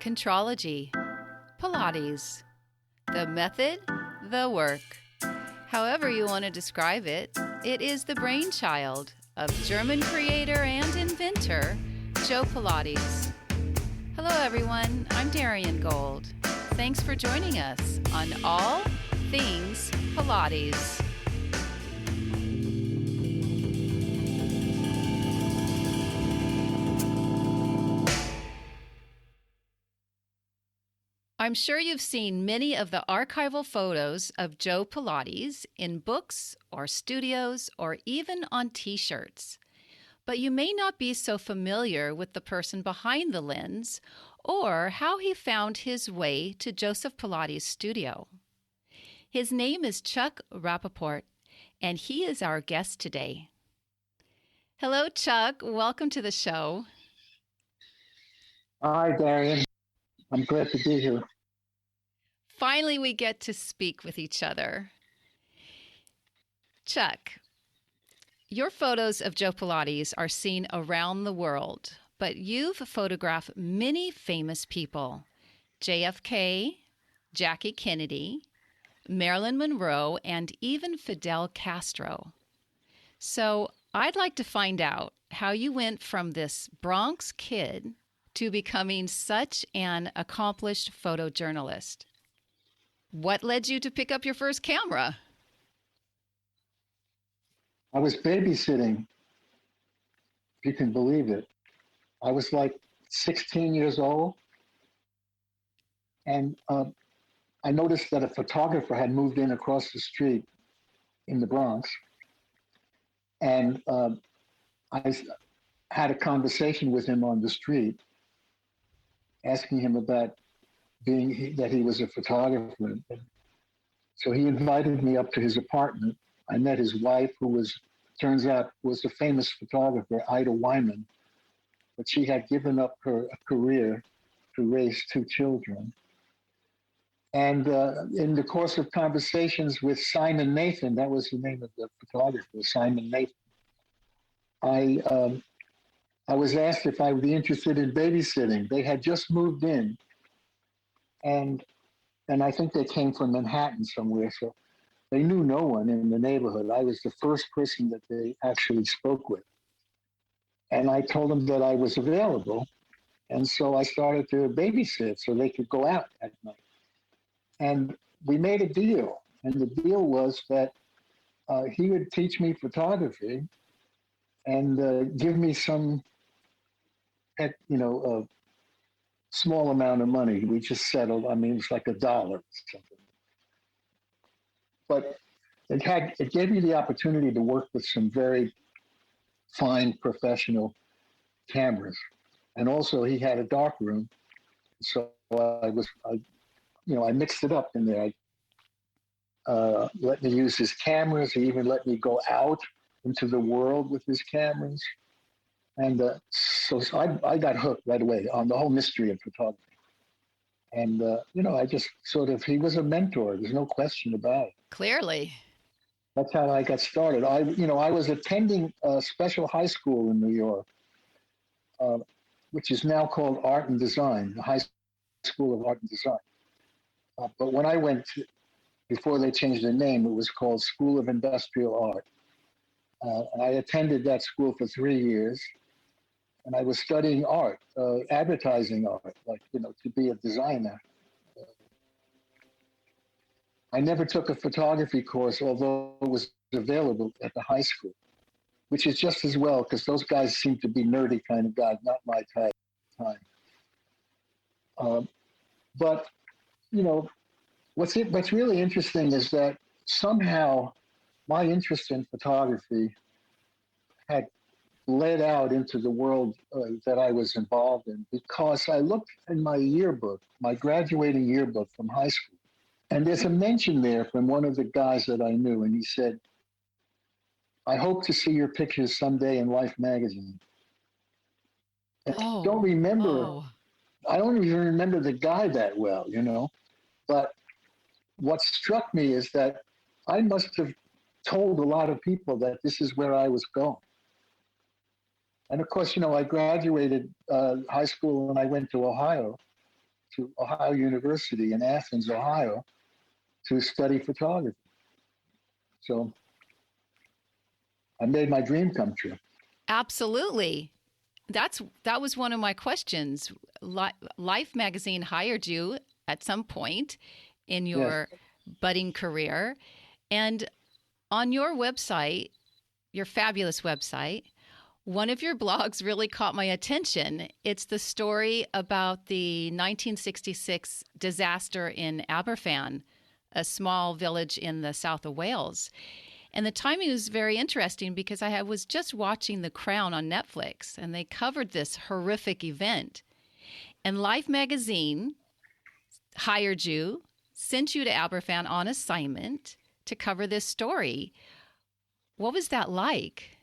Contrology, Pilates, the method, the work. However you want to describe it, it is the brainchild of German creator and inventor, Joe Pilates. Hello everyone, I'm Darian Gold. Thanks for joining us on All Things Pilates. I'm sure you've seen many of the archival photos of Joe Pilates in books or studios or even on t-shirts. But you may not be so familiar with the person behind the lens or how he found his way to Joseph Pilates' studio. His name is Chuck Rapoport, and he is our guest today. Hello, Chuck. Welcome to the show. Hi, Darian. I'm glad to be here. Finally, we get to speak with each other. Chuck, your photos of Joe Pilates are seen around the world, but you've photographed many famous people: JFK, Jackie Kennedy, Marilyn Monroe, and even Fidel Castro. So I'd like to find out how you went from this Bronx kid to becoming such an accomplished photojournalist. What led you to pick up your first camera? I was babysitting, if you can believe it. I was like 16 years old, and I noticed that a photographer had moved in across the street in the Bronx, and I had a conversation with him on the street, asking him about that he was a photographer. So he invited me up to his apartment. I met his wife, who turns out was a famous photographer, Ida Wyman, but she had given up her career to raise two children. And in the course of conversations with Simon Nathan, that was the name of the photographer, Simon Nathan, I was asked if I would be interested in babysitting. They had just moved in, and I think they came from Manhattan somewhere, so they knew no one in the neighborhood. I was the first person that they actually spoke with. And I told them that I was available, and so I started to babysit so they could go out at night. And we made a deal, and the deal was that he would teach me photography and give me some, small amount of money. We just settled. I mean, it's like $1 or something. But it gave me the opportunity to work with some very fine professional cameras, and also he had a dark room, so I mixed it up in there. Let me use his cameras. He even let me go out into the world with his cameras. And so I got hooked right away on the whole mystery of photography. And, I just he was a mentor. There's no question about it. Clearly. That's how I got started. I was attending a special high school in New York, which is now called Art and Design, the High School of Art and Design. But when I went, before they changed the name, it was called School of Industrial Art. And I attended that school for 3 years. And I was studying art, advertising art, to be a designer. I never took a photography course, although it was available at the high school, which is just as well, because those guys seem to be nerdy kind of guys, not my type of time. But, what's really interesting is that somehow my interest in photography had led out into the world that I was involved in, because I looked in my yearbook, my graduating yearbook from high school, and there's a mention there from one of the guys that I knew, and he said, "I hope to see your pictures someday in Life magazine." And I don't even remember the guy that well, but what struck me is that I must have told a lot of people that this is where I was going. And of course, I graduated high school and I went to Ohio. to Ohio University in Athens, Ohio, to study photography. So I made my dream come true. Absolutely. That was one of my questions. Life magazine hired you at some point in your budding career, and on your website, your fabulous website, one of your blogs really caught my attention. It's the story about the 1966 disaster in Aberfan, a small village in the south of Wales. And the timing was very interesting because I was just watching The Crown on Netflix, and they covered this horrific event. And Life magazine hired you, sent you to Aberfan on assignment to cover this story. What was that like?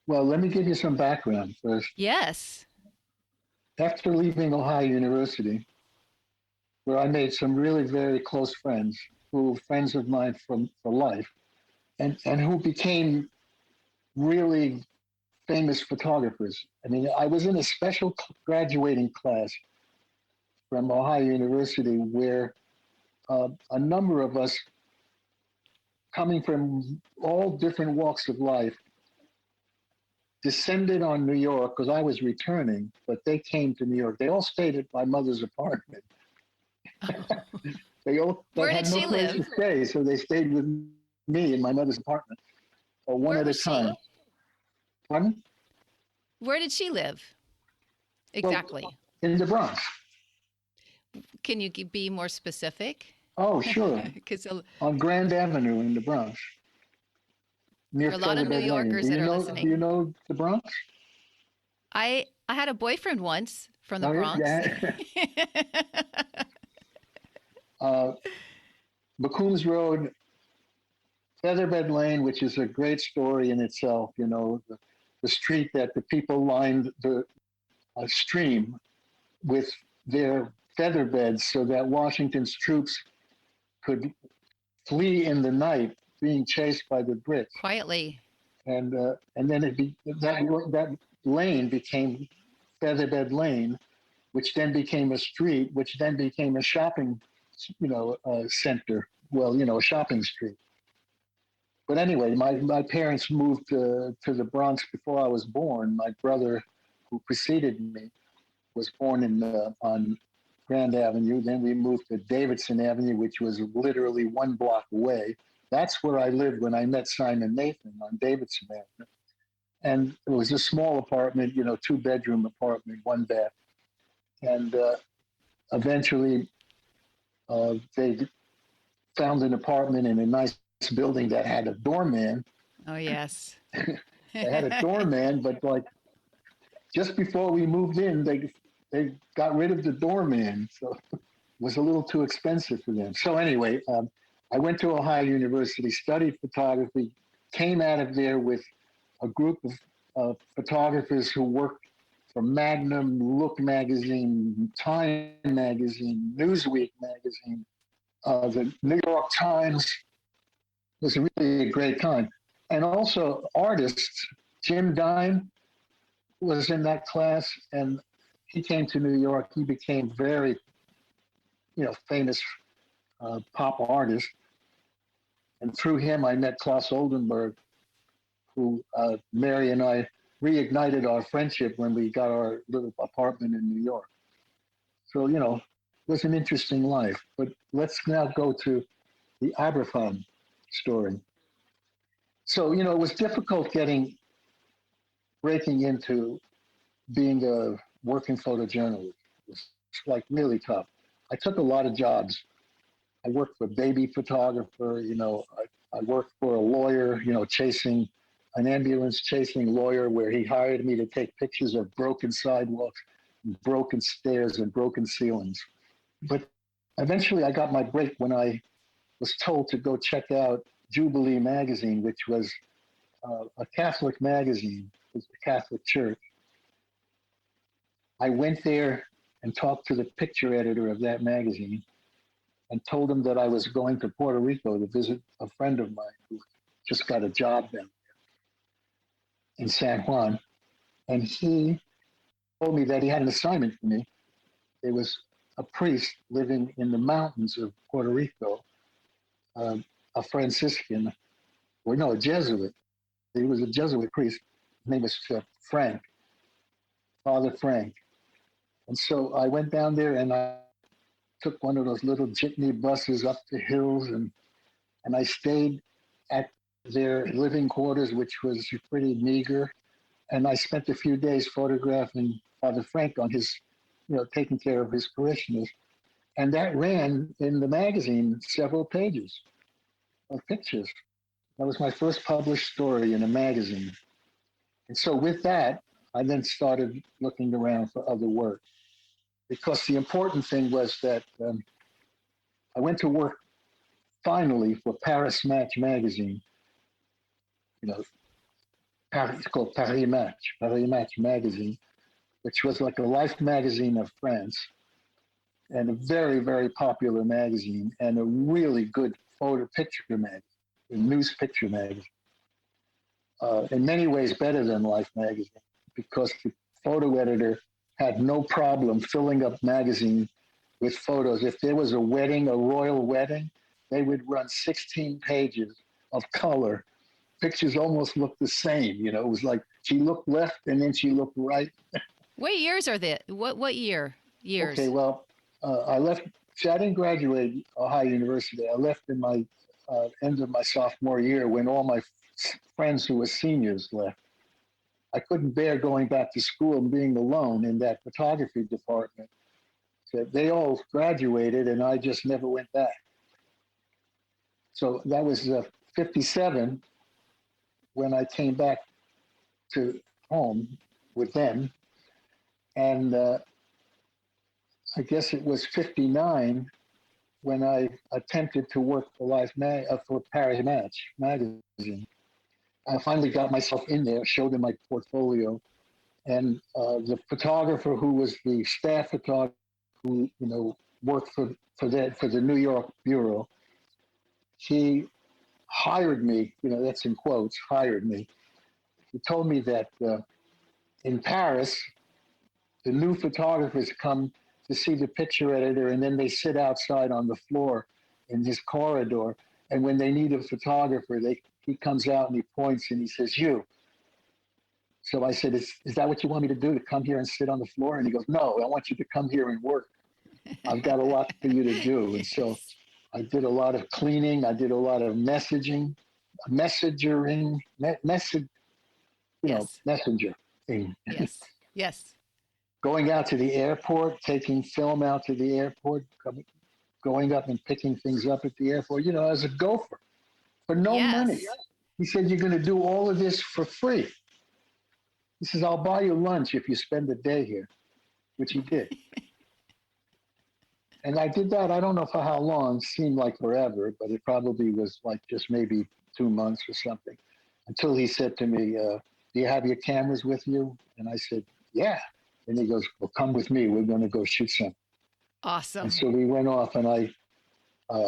Well, let me give you some background first. Yes. After leaving Ohio University, where I made some really very close friends, who were friends of mine for life, and who became really famous photographers. I mean, I was in a special graduating class from Ohio University where a number of us, coming from all different walks of life, descended on New York because I was returning, but they came to New York. They all stayed at my mother's apartment. They Where had did no she place live? to stay, so they stayed with me in my mother's apartment, one Where at a was time. she? Pardon? Where did she live? Exactly. Well, in the Bronx. Can you be more specific? Oh, sure. Because On Grand Avenue in the Bronx, near there are a lot of New Featherbed Lane. Yorkers that are Do listening. you know the Bronx? I had a boyfriend once from the Bronx. Yeah. McCombs Road, Featherbed Lane, which is a great story in itself. You know, the street that the people lined the stream with their feather beds so that Washington's troops could flee in the night, being chased by the Brits. Quietly. And then that lane became Featherbed Lane, which then became a street, which then became a shopping, center. Well, a shopping street. But anyway, my parents moved to the Bronx before I was born. My brother, who preceded me, was born on Grand Avenue. Then we moved to Davidson Avenue, which was literally one block away. That's where I lived when I met Simon Nathan, on Davidson Avenue. And it was a small apartment, 2-bedroom apartment, 1 bath. And eventually they found an apartment in a nice building that had a doorman. Oh, yes. They had a doorman, but like just before we moved in, they got rid of the doorman. So it was a little too expensive for them. So anyway, I went to Ohio University, studied photography, came out of there with a group of photographers who worked for Magnum, Look magazine, Time magazine, Newsweek magazine, the New York Times. It was really a great time. And also artists. Jim Dine was in that class, and he came to New York. He became very, famous pop artist. And through him, I met Klaus Oldenburg, who Mary and I reignited our friendship when we got our little apartment in New York. So, it was an interesting life. But let's now go to the Aberfan story. So, it was difficult breaking into being a working photojournalist. It was like really tough. I took a lot of jobs. I worked for a baby photographer, I worked for a lawyer, chasing an ambulance chasing lawyer, where he hired me to take pictures of broken sidewalks, broken stairs, and broken ceilings. But eventually I got my break when I was told to go check out Jubilee magazine, which was a Catholic magazine. It was the Catholic Church. I went there and talked to the picture editor of that magazine and told him that I was going to Puerto Rico to visit a friend of mine who just got a job there in San Juan. And he told me that he had an assignment for me there was a priest living in the mountains of Puerto Rico, a Franciscan, or no, a Jesuit. He was a Jesuit priest. His name was Frank, Father Frank. And so I went down there and I took one of those little jitney buses up the hills, and I stayed at their living quarters, which was pretty meager. And I spent a few days photographing Father Frank on his, taking care of his parishioners. And that ran in the magazine several pages of pictures. That was my first published story in a magazine. And so with that, I then started looking around for other work, because the important thing was that I went to work finally for Paris Match magazine. It's called Paris Match magazine, which was like a life magazine of France, and a very, very popular magazine, and a really good picture magazine, a news picture magazine. In many ways better than Life magazine, because the photo editor had no problem filling up magazine with photos. If there was a wedding, a royal wedding, they would run 16 pages of color. Pictures almost looked the same. It was like she looked left and then she looked right. What years are they? What years? Okay, well, I left. See, I didn't graduate Ohio University. I left in my end of my sophomore year, when all my friends who were seniors left. I couldn't bear going back to school and being alone in that photography department. So they all graduated and I just never went back. So that was 57 when I came back to home with them. And I guess it was 59 when I attempted to work for for Paris Match magazine. I finally got myself in there, showed them my portfolio, and the photographer who was the staff photographer who worked for the New York bureau, he hired me. That's in quotes. Hired me. He told me that in Paris, the new photographers come to see the picture editor, and then they sit outside on the floor in his corridor. And when they need a photographer, he comes out and he points and he says, "You." So I said, is that what you want me to do, to come here and sit on the floor? And he goes, "No, I want you to come here and work. I've got a lot for you to do." And so I did a lot of cleaning. I did a lot of messaging, messengering, messenger thing. Yes. Going out to the airport, taking film out to the airport, going up and picking things up at the airport, as a gopher, for no money. He said, "You're going to do all of this for free." He says, "I'll buy you lunch if you spend a day here," which he did. And I did that, I don't know for how long, seemed like forever, but it probably was like just maybe 2 months or something, until he said to me, "Do you have your cameras with you?" And I said, "Yeah." And he goes, "Well, come with me. We're going to go shoot something." Awesome. And so we went off, and I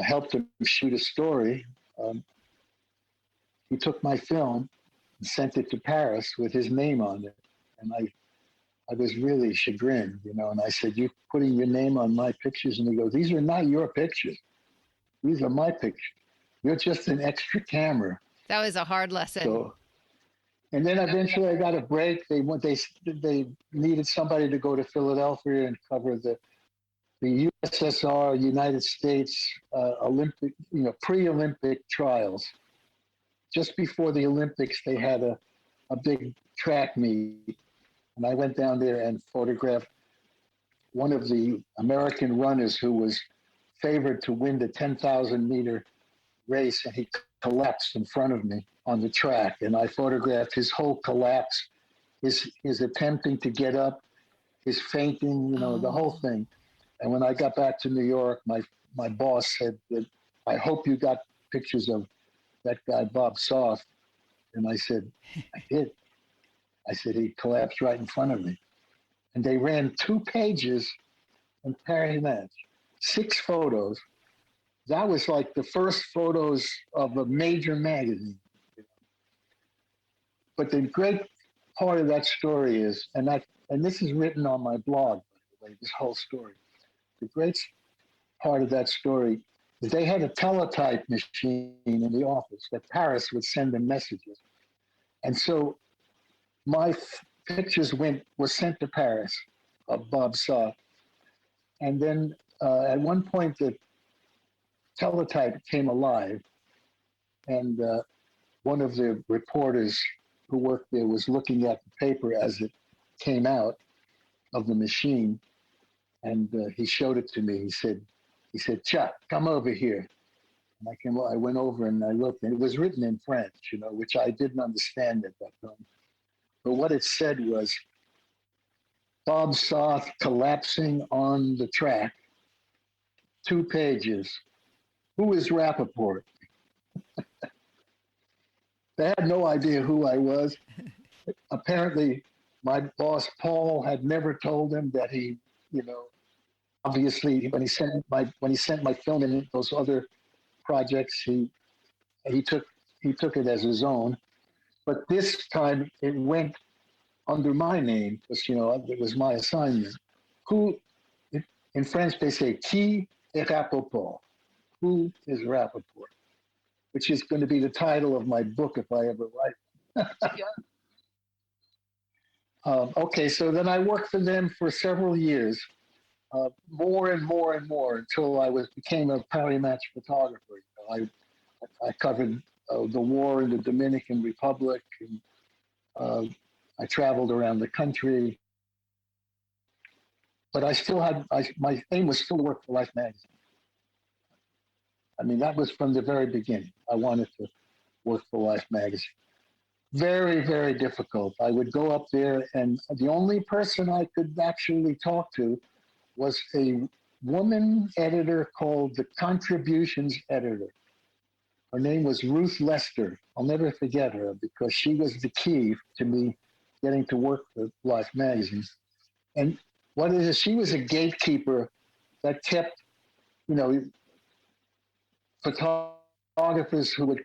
helped him shoot a story. He took my film and sent it to Paris with his name on it. And I was really chagrined, and I said, "You're putting your name on my pictures?" And he goes, "These are not your pictures. These are my pictures. You're just an extra camera." That was a hard lesson. So, and then eventually I got a break. They needed somebody to go to Philadelphia and cover the USSR, United States Olympic, pre-Olympic trials. Just before the Olympics, they had a big track meet. And I went down there and photographed one of the American runners who was favored to win the 10,000 meter race, and he collapsed in front of me on the track. And I photographed his whole collapse, his attempting to get up, his fainting, the whole thing. And when I got back to New York, my boss said that, "I hope you got pictures of that guy, Bob Soft." And I said, "I did." I said, "He collapsed right in front of me." And they ran 2 pages in Paris Match, 6 photos. That was like the first photos of a major magazine. But the great part of that story is, and this is written on my blog, by the way, this whole story. the great part of that story is they had a teletype machine in the office that Paris would send them messages. And so my pictures were sent to Paris of Bob Saw. And then at one point, the teletype came alive, and one of the reporters who worked there was looking at the paper as it came out of the machine, and he showed it to me. He said, Chuck, come over here. And I went over and I looked, and it was written in French, which I didn't understand at that time. But what it said was, Bob Soth collapsing on the track, 2 pages. Who is Rapoport? They had no idea who I was. Apparently, my boss, Paul, had never told him that he, obviously, when he sent my film in those other projects, he took it as his own. But this time it went under my name because it was my assignment. Who, in French they say qui est Rapoport? Who is Rapoport? Which is going to be the title of my book if I ever write. Okay, so then I worked for them for several years, more and more and more until I became a Paris Match photographer. I covered the war in the Dominican Republic, and I traveled around the country. But I still had, my aim was still to work for Life magazine. I mean, that was from the very beginning. I wanted to work for Life magazine. Very, very difficult. I would go up there, and the only person I could actually talk to was a woman editor called the Contributions editor. Her name was Ruth Lester. I'll never forget her because she was the key to me getting to work for Life magazine. And what is it? She was a gatekeeper that kept, photographers who would,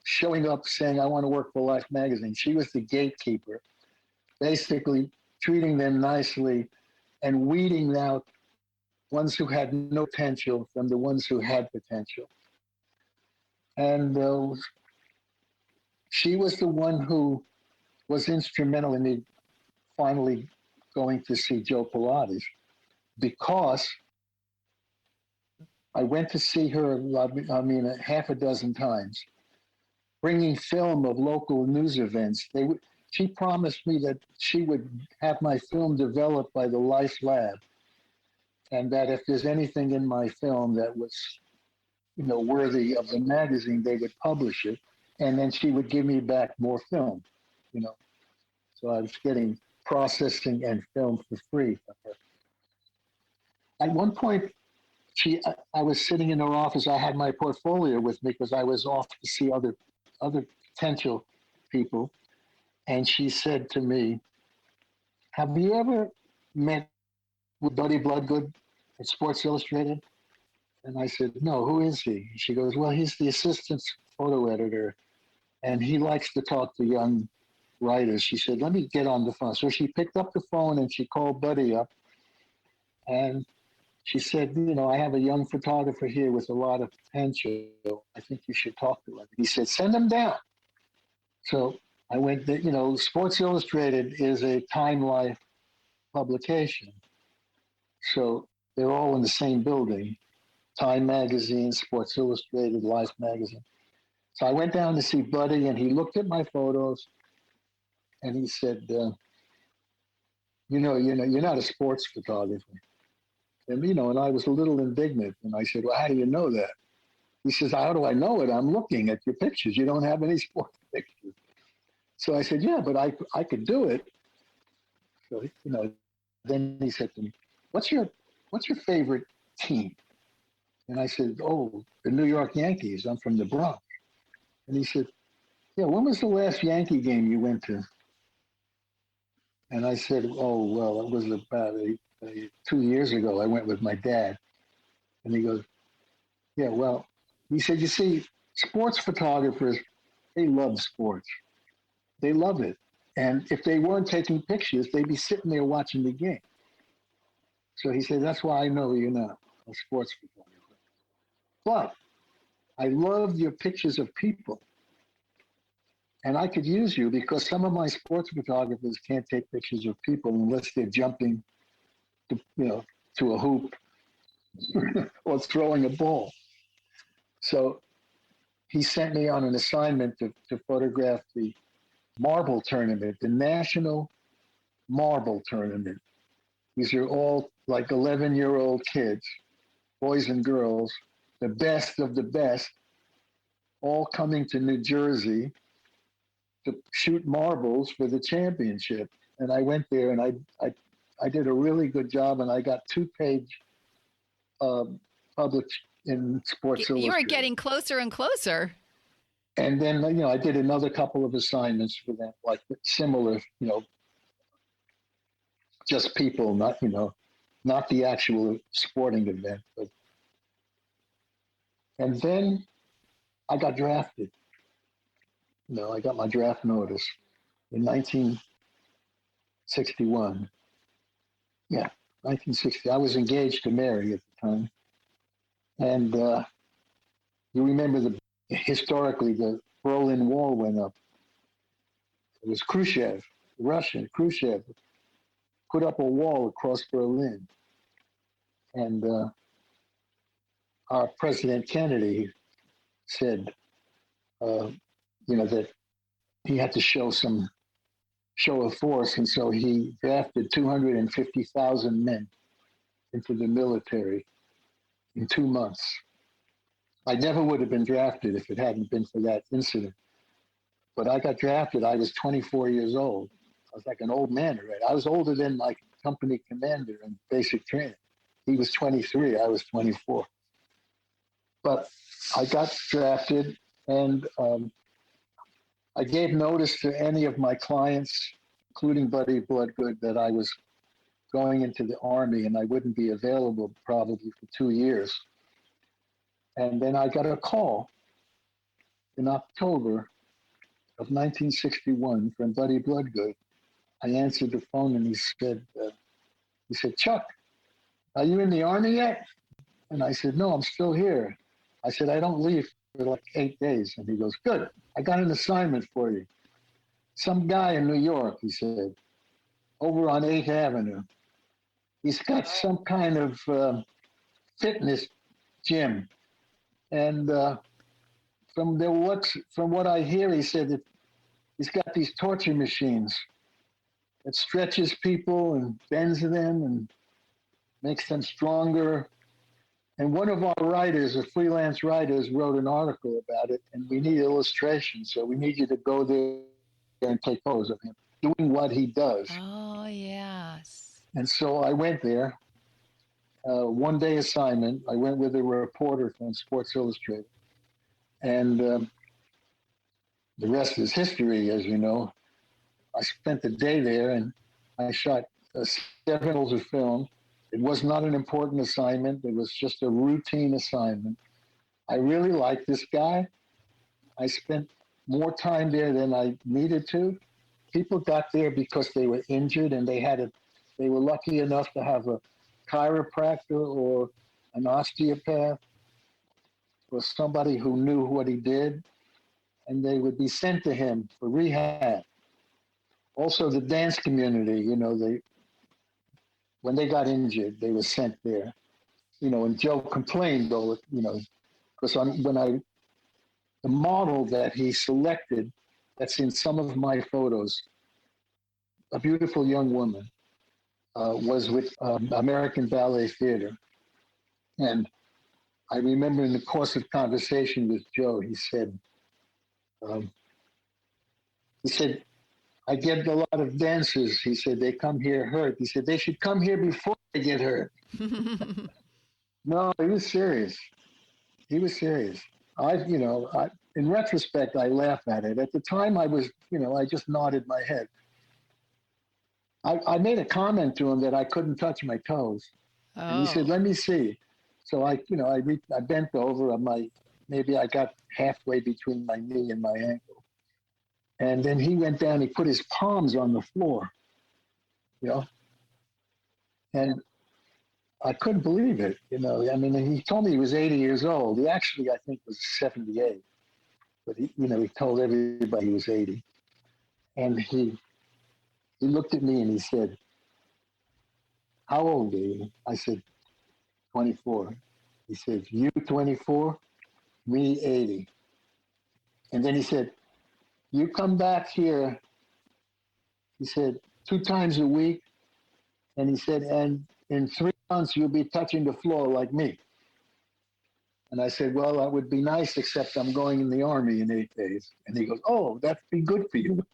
showing up saying, I want to work for Life magazine. She was the gatekeeper, basically treating them nicely and weeding out ones who had no potential from the ones who had potential. And she was the one who was instrumental in me finally going to see Joe Pilates, because I went to see her, a half a dozen times, bringing film of local news events. She promised me that she would have my film developed by the Life Lab, and that if there's anything in my film that was, worthy of the magazine, they would publish it, and then she would give me back more film, So I was getting processing and film for free from her. At one point, I was sitting in her office. I had my portfolio with me because I was off to see other potential people. And she said to me, have you ever met with Buddy Bloodgood at Sports Illustrated? And I said, no, who is he? She goes, well, he's the assistant photo editor, and he likes to talk to young writers. She said, let me get on the phone. So she picked up the phone and she called Buddy up. And she said, I have a young photographer here with a lot of potential. I think you should talk to him. He said, send him down. So I went, Sports Illustrated is a Time Life publication. So they're all in the same building. Time Magazine, Sports Illustrated, Life Magazine. So I went down to see Buddy, and he looked at my photos, and he said, you're not a sports photographer. And, and I was a little indignant. And I said, well, how do you know that? He says, how do I know it? I'm looking at your pictures. You don't have any sports pictures. So I said, yeah, but I could do it. So, then he said to me, what's your favorite team? And I said, oh, the New York Yankees. I'm from the Bronx. And he said, yeah, when was the last Yankee game you went to? And I said, oh, well, it was about 2 years ago. I went with my dad. And he goes, yeah, well, he said, you see, sports photographers, they love sports. They love it. And if they weren't taking pictures, they'd be sitting there watching the game. So he said, that's why I know you're not a sports photographer. But I love your pictures of people. And I could use you because some of my sports photographers can't take pictures of people unless they're jumping to a hoop or throwing a ball. So he sent me on an assignment to photograph the marble tournament, the national marble tournament. These are all like 11-year-old kids, boys and girls, the best of the best, all coming to New Jersey to shoot marbles for the championship. And I went there and I did a really good job, and I got 2-page published in Sports Illustrated. You were getting closer and closer. And then, I did another couple of assignments for them, like similar, just people, not the actual sporting event. And then I got drafted. I got my draft notice in 1961. Yeah, 1960. I was engaged to Mary at the time. And you remember historically, the Berlin Wall went up. It was Khrushchev, Khrushchev, put up a wall across Berlin. And our President Kennedy said, that he had to show some show of force. And so he drafted 250,000 men into the military in 2 months. I never would have been drafted if it hadn't been for that incident. But I got drafted. I was 24 years old. I was like an old man already. I was older than my company commander in basic training. He was 23. I was 24. But I got drafted, and I gave notice to any of my clients, including Buddy Bloodgood, that I was going into the Army and I wouldn't be available probably for 2 years. And then I got a call in October of 1961 from Buddy Bloodgood. I answered the phone and he said, Chuck, are you in the Army yet? And I said, no, I'm still here. I said, I don't leave for like 8 days. And he goes, good, I got an assignment for you. Some guy in New York, he said, over on 8th Avenue. He's got some kind of fitness gym. And from what I hear, he said that he's got these torture machines that stretches people and bends them and makes them stronger. And one of our writers, a freelance writers, wrote an article about it, and we need illustrations. So we need you to go there and take photos of him doing what he does. Oh, yes. And so I went there, 1-day assignment. I went with a reporter from Sports Illustrated. And the rest is history, as you know. I spent the day there, and I shot 7 rolls of film. It was not an important assignment. It was just a routine assignment. I really liked this guy. I spent more time there than I needed to. People got there because they were injured, and they were lucky enough to have a chiropractor or an osteopath or somebody who knew what he did, and they would be sent to him for rehab. Also, the dance community, when they got injured, they were sent there. And Joe complained, though, because the model that he selected, that's in some of my photos, a beautiful young woman, was with American Ballet Theater. And I remember in the course of conversation with Joe, he said, I get a lot of dancers. He said, they come here hurt. He said, they should come here before they get hurt. No, he was serious. In retrospect, I laugh at it. At the time, I just nodded my head. I made a comment to him that I couldn't touch my toes. Oh. And he said, let me see. So I bent over. Maybe I got halfway between my knee and my ankle. And then he went down, he put his palms on the floor, And I couldn't believe it. I mean, he told me he was 80 years old. He actually, I think, was 78. But he told everybody he was 80. And he looked at me and he said, "How old are you?" I said, 24. He said, "You 24, me 80." And then he said, "You come back here," he said, "2 times a week." And he said, "And in 3 months, you'll be touching the floor like me." And I said, "Well, that would be nice, except I'm going in the Army in 8 days." And he goes, "Oh, that'd be good for you."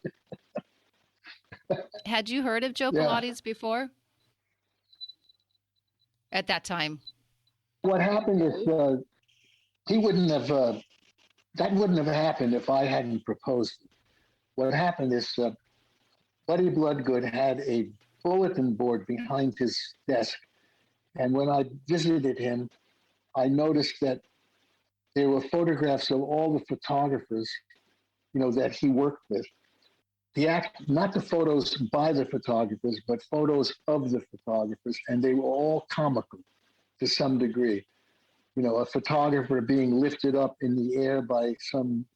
Had you heard of Joe Yeah. Pilates before at that time? What happened is he wouldn't have, that wouldn't have happened if I hadn't proposed it. What happened is Buddy Bloodgood had a bulletin board behind his desk. And when I visited him, I noticed that there were photographs of all the photographers, that he worked with. Not the photos by the photographers, but photos of the photographers, and they were all comical to some degree. A photographer being lifted up in the air by some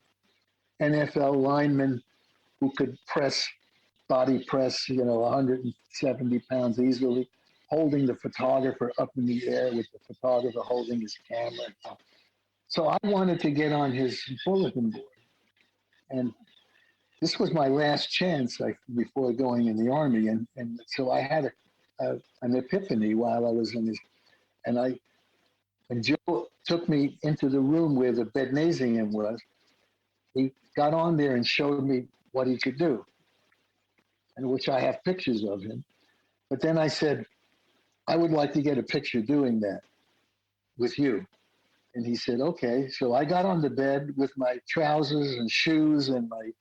NFL lineman who could body press, 170 pounds easily, holding the photographer up in the air with the photographer holding his camera. So I wanted to get on his bulletin board. And this was my last chance before going in the Army. And so I had an epiphany while I was in this. And Joe took me into the room where the bednasium was. He got on there and showed me what he could do, and which I have pictures of him. But then I said, "I would like to get a picture doing that with you." And he said, "Okay." So I got on the bed with my trousers and shoes and I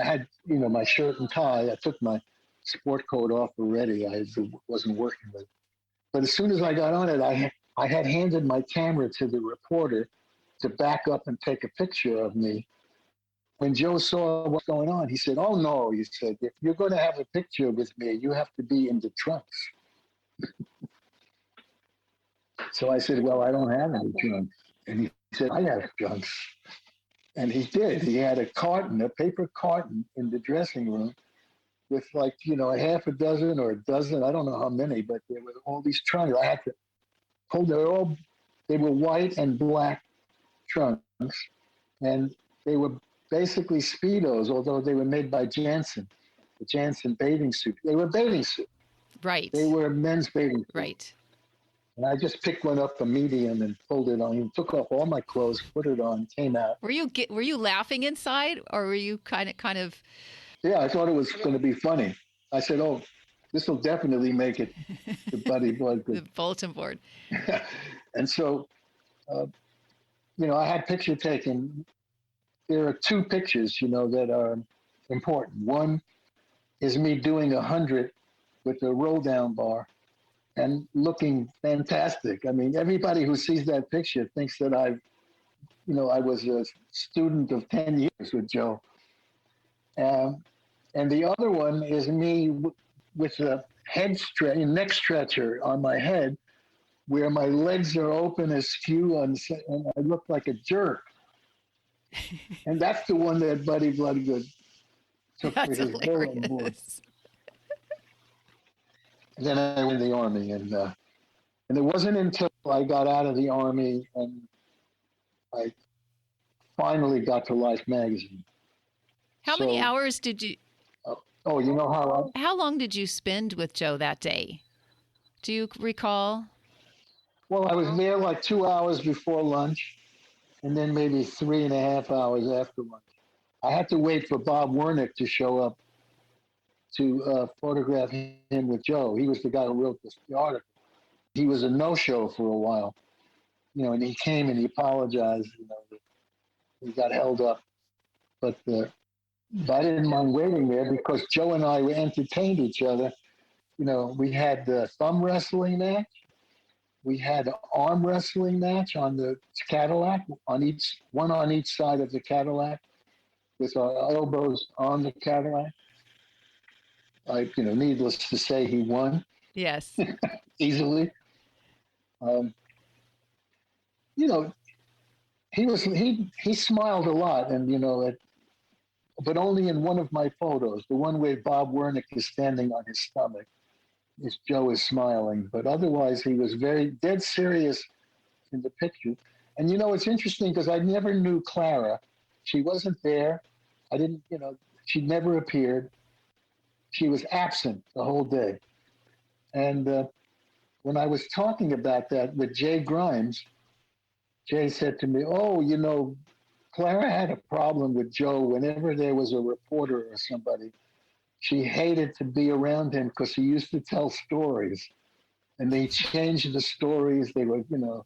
had, my shirt and tie. I took my sport coat off already. I wasn't working with it. But as soon as I got on it, I had handed my camera to the reporter to back up and take a picture of me. When Joe saw what's going on, he said, "Oh, no," he said, "if you're going to have a picture with me, you have to be in the trunks." So I said, "Well, I don't have any trunks." And he said, "I have trunks." And he did. He had a paper carton in the dressing room with a half a dozen or a dozen, I don't know how many, but there were all these trunks. I had to pull, they were white and black trunks. And they were basically Speedos, although they were made by Janssen, the Janssen bathing suit. They were bathing suits. Right. They were men's bathing suits. Right. And I just picked one up, a medium, and pulled it on. He took off all my clothes, put it on, came out. Were you laughing inside, or were you kind of? Yeah, I thought it was going to be funny. I said, "Oh, this will definitely make it to Buddy Bloodgood." The bulletin board. And so, I had picture taken. There are 2 pictures, that are important. One is me doing 100 with the roll down bar and looking fantastic. I mean, everybody who sees that picture thinks that I was a student of 10 years with Joe. And the other one is me with a neck stretcher on my head, where my legs are open askew, and I look like a jerk. And that's the one that Buddy Bloodgood took for his bulletin board. And then I went to the Army, and it wasn't until I got out of the Army and I finally got to Life magazine. How many hours did you? Oh, you know how? How long did you spend with Joe that day? Do you recall? Well, I was there like 2 hours before lunch, and then maybe 3.5 hours after lunch. I had to wait for Bob Wernick to show up to photograph him with Joe. He was the guy who wrote the article. He was a no-show for a while, and he came and he apologized. He got held up, but I didn't mind waiting there because Joe and I entertained each other. We had the thumb wrestling match. We had an arm wrestling match on the Cadillac, one on each side of the Cadillac, with our elbows on the Cadillac. Needless to say, he won. Yes. Easily. Um, you know, he smiled a lot, and but only in one of my photos, the one where Bob Wernick is standing on his stomach, is Joe is smiling. But otherwise, he was very dead serious in the picture. And it's interesting because I never knew Clara. She wasn't there. I didn't, she never appeared. She was absent the whole day. And when I was talking about that with Jay Grimes, Jay said to me, "Oh, Clara had a problem with Joe whenever there was a reporter or somebody. She hated to be around him because he used to tell stories. And they changed the stories. They were,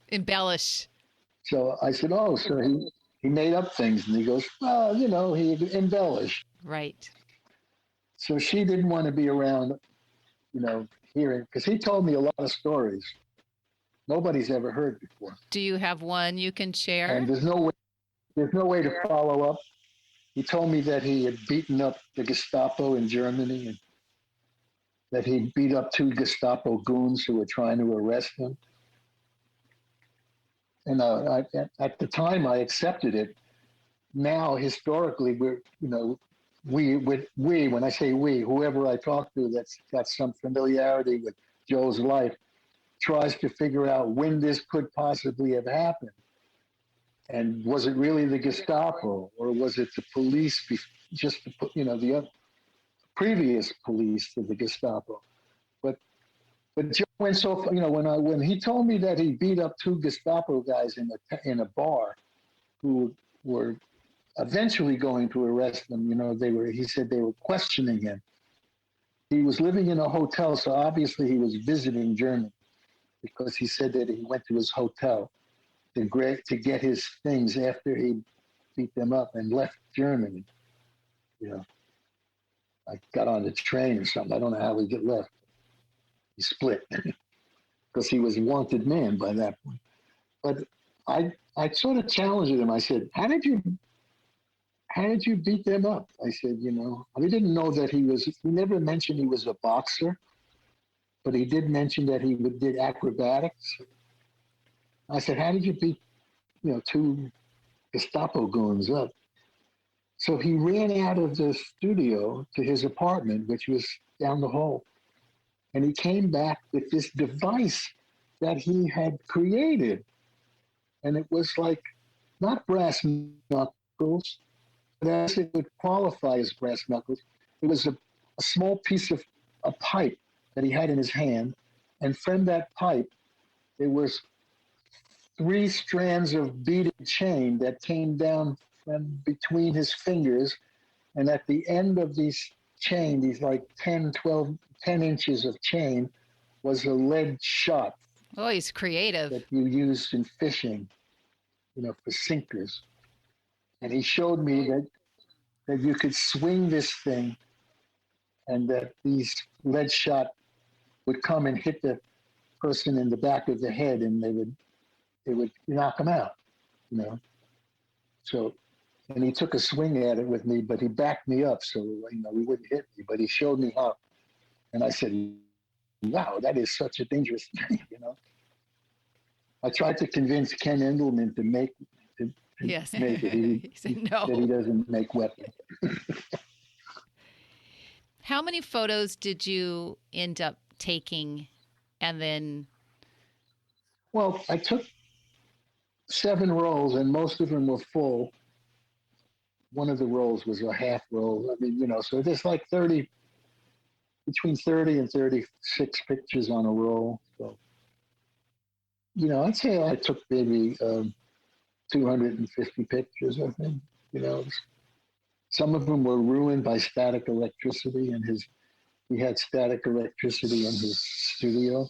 embellish." So I said, "Oh, so he made up things." And he goes, "Well, he embellished." Right. So she didn't want to be around, hearing, because he told me a lot of stories nobody's ever heard before. Do you have one you can share? And there's no way to follow up. He told me that he had beaten up the Gestapo in Germany, and that he beat up 2 Gestapo goons who were trying to arrest him. And at the time, I accepted it. Now, historically, when I say we, whoever I talk to that's got some familiarity with Joe's life, tries to figure out when this could possibly have happened. And was it really the Gestapo, or was it the police, just the previous police to the Gestapo? But Joe went so far, when he told me that he beat up 2 Gestapo guys in a bar, who were eventually going to arrest him. He said they were questioning him. He was living in a hotel, so obviously he was visiting Germany, because he said that he went to his hotel to get his things after he beat them up and left Germany. I got on the train or something. I don't know how he get left. He split because he was a wanted man by that point. But I sort of challenged him. I said, how did you beat them up? I said, I didn't know that he never mentioned he was a boxer, but he did mention that he did acrobatics. I said, how did you beat, 2 Gestapo goons up? So he ran out of the studio to his apartment, which was down the hall. And he came back with this device that he had created. And it was like, not brass knuckles, but as it would qualify as brass knuckles, it was a small piece of a pipe that he had in his hand. And from that pipe, there was 3 strands of beaded chain that came down from between his fingers. And at the end of these chain, these like 10 inches of chain, was a lead shot. Oh, he's creative. That you used in fishing, for sinkers. And he showed me that you could swing this thing, and that these lead shot would come and hit the person in the back of the head, and they would knock him out, So, and he took a swing at it with me, but he backed me up so he wouldn't hit me. But he showed me how, and I said, "Wow, that is such a dangerous thing," I tried to convince Ken Endelman to make Yes. make it. He said no. That he doesn't make weapons. How many photos did you end up taking, and then? Well, I took 7 rolls, and most of them were full. One of the rolls was a half roll. I mean, so there's like between 30 and 36 pictures on a roll. So, I'd say I took maybe 250 pictures, I think. Some of them were ruined by static electricity, and he had static electricity in his studio,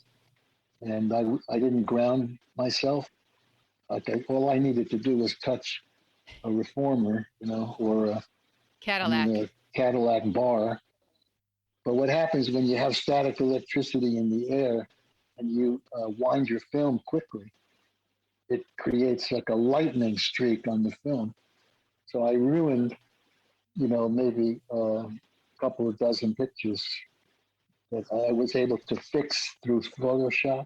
and I didn't ground myself. All I needed to do was touch a reformer, or a Cadillac bar. But what happens when you have static electricity in the air and you wind your film quickly, it creates like a lightning streak on the film. So I ruined, maybe a couple of dozen pictures that I was able to fix through Photoshop.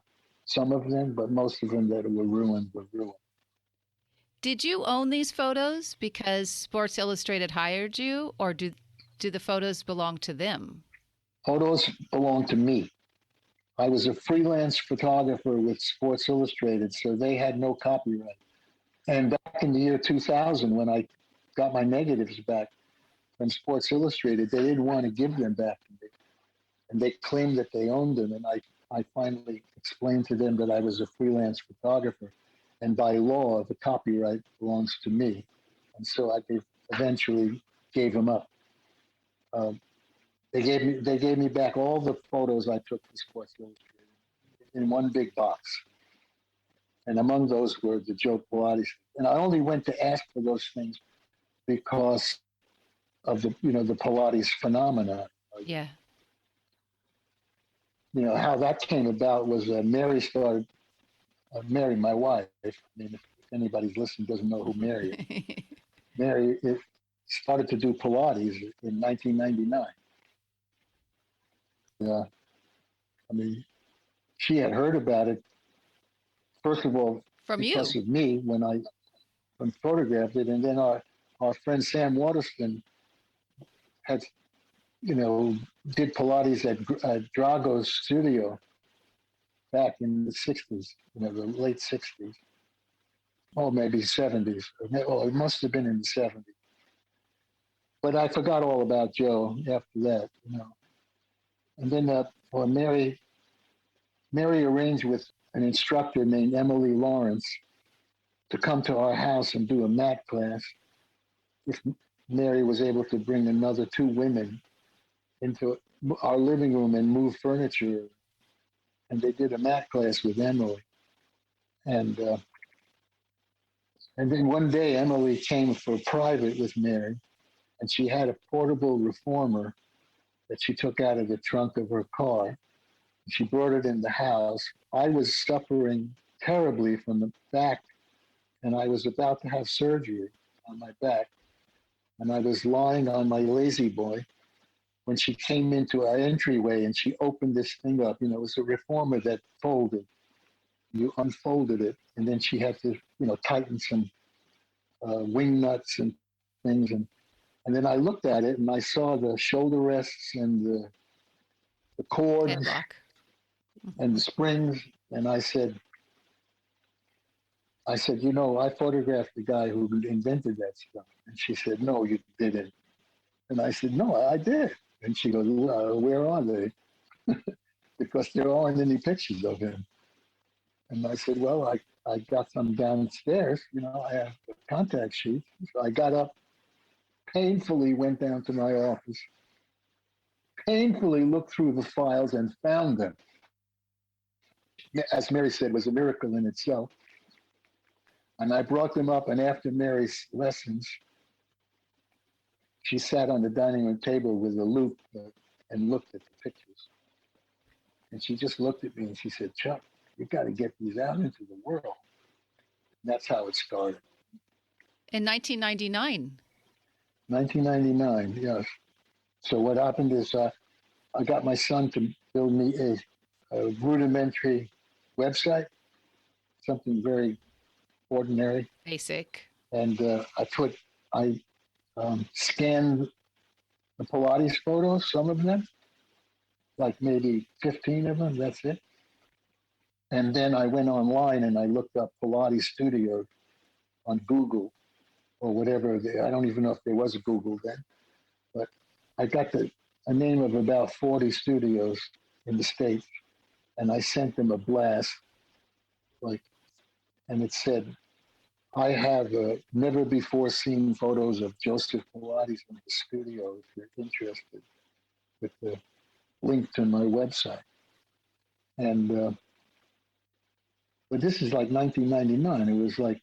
some of them, but most of them that were ruined were ruined. Did you own these photos because Sports Illustrated hired you, or do the photos belong to them? Photos belong to me. I was a freelance photographer with Sports Illustrated, so they had no copyright. And back in the year 2000, when I got my negatives back from Sports Illustrated, they didn't want to give them back to me. And they claimed that they owned them. And I finally explained to them that I was a freelance photographer. And by law, the copyright belongs to me. And so I eventually gave them up. They gave me back all the photos I took for Sports Illustrated in one big box. And among those were the Joe Pilates. And I only went to ask for those things because of the Pilates phenomenon. Yeah. How that came about was Mary started, Mary, my wife. I mean, if anybody's listening doesn't know who Mary is. Mary started to do Pilates in 1999. I mean, she had heard about it, first of all, From because you. of me when I photographed it. And then our friend Sam Waterston had, did Pilates at Drago's studio back in the 60s, the late 60s. Oh, maybe 70s. Well, it must have been in the 70s. But I forgot all about Joe after that, And then Mary arranged with an instructor named Emily Lawrence to come to our house and do a mat class. If Mary was able to bring another 2 women into our living room and move furniture. And they did a mat class with Emily. And then one day Emily came for private with Mary, and she had a portable reformer that she took out of the trunk of her car. She brought it in the house. I was suffering terribly from the back, and I was about to have surgery on my back. And I was lying on my lazy boy when she came into our entryway and she opened this thing up. It was a reformer that folded. You unfolded it, and then she had to, tighten some wing nuts and things. And then I looked at it and I saw the shoulder rests and the cords Headlock. and the springs. And I said, I photographed the guy who invented that stuff. And she said, no, you didn't. And I said, no, I did. And she goes, where are they? Because there aren't any pictures of him. And I said, well, I got some downstairs. I have a contact sheet. So I got up, painfully went down to my office, painfully looked through the files and found them. As Mary said, was a miracle in itself. And I brought them up, and after Mary's lessons, she sat on the dining room table with a loupe and looked at the pictures. And she just looked at me and she said, Chuck, you got to get these out into the world. And that's how it started. In 1999. 1999, yes. So what happened is I got my son to build me a rudimentary website, something very ordinary. Basic. And I scanned the Pilates photos, some of them, like maybe 15 of them, that's it. And then I went online and I looked up Pilates studios on Google or whatever. I don't even know if there was a Google then, but I got a name of about 40 studios in the States, and I sent them a blast, and it said, I have never before seen photos of Joseph Pilates in the studio if you're interested, with the link to my website. And but this is like 1999. It was like,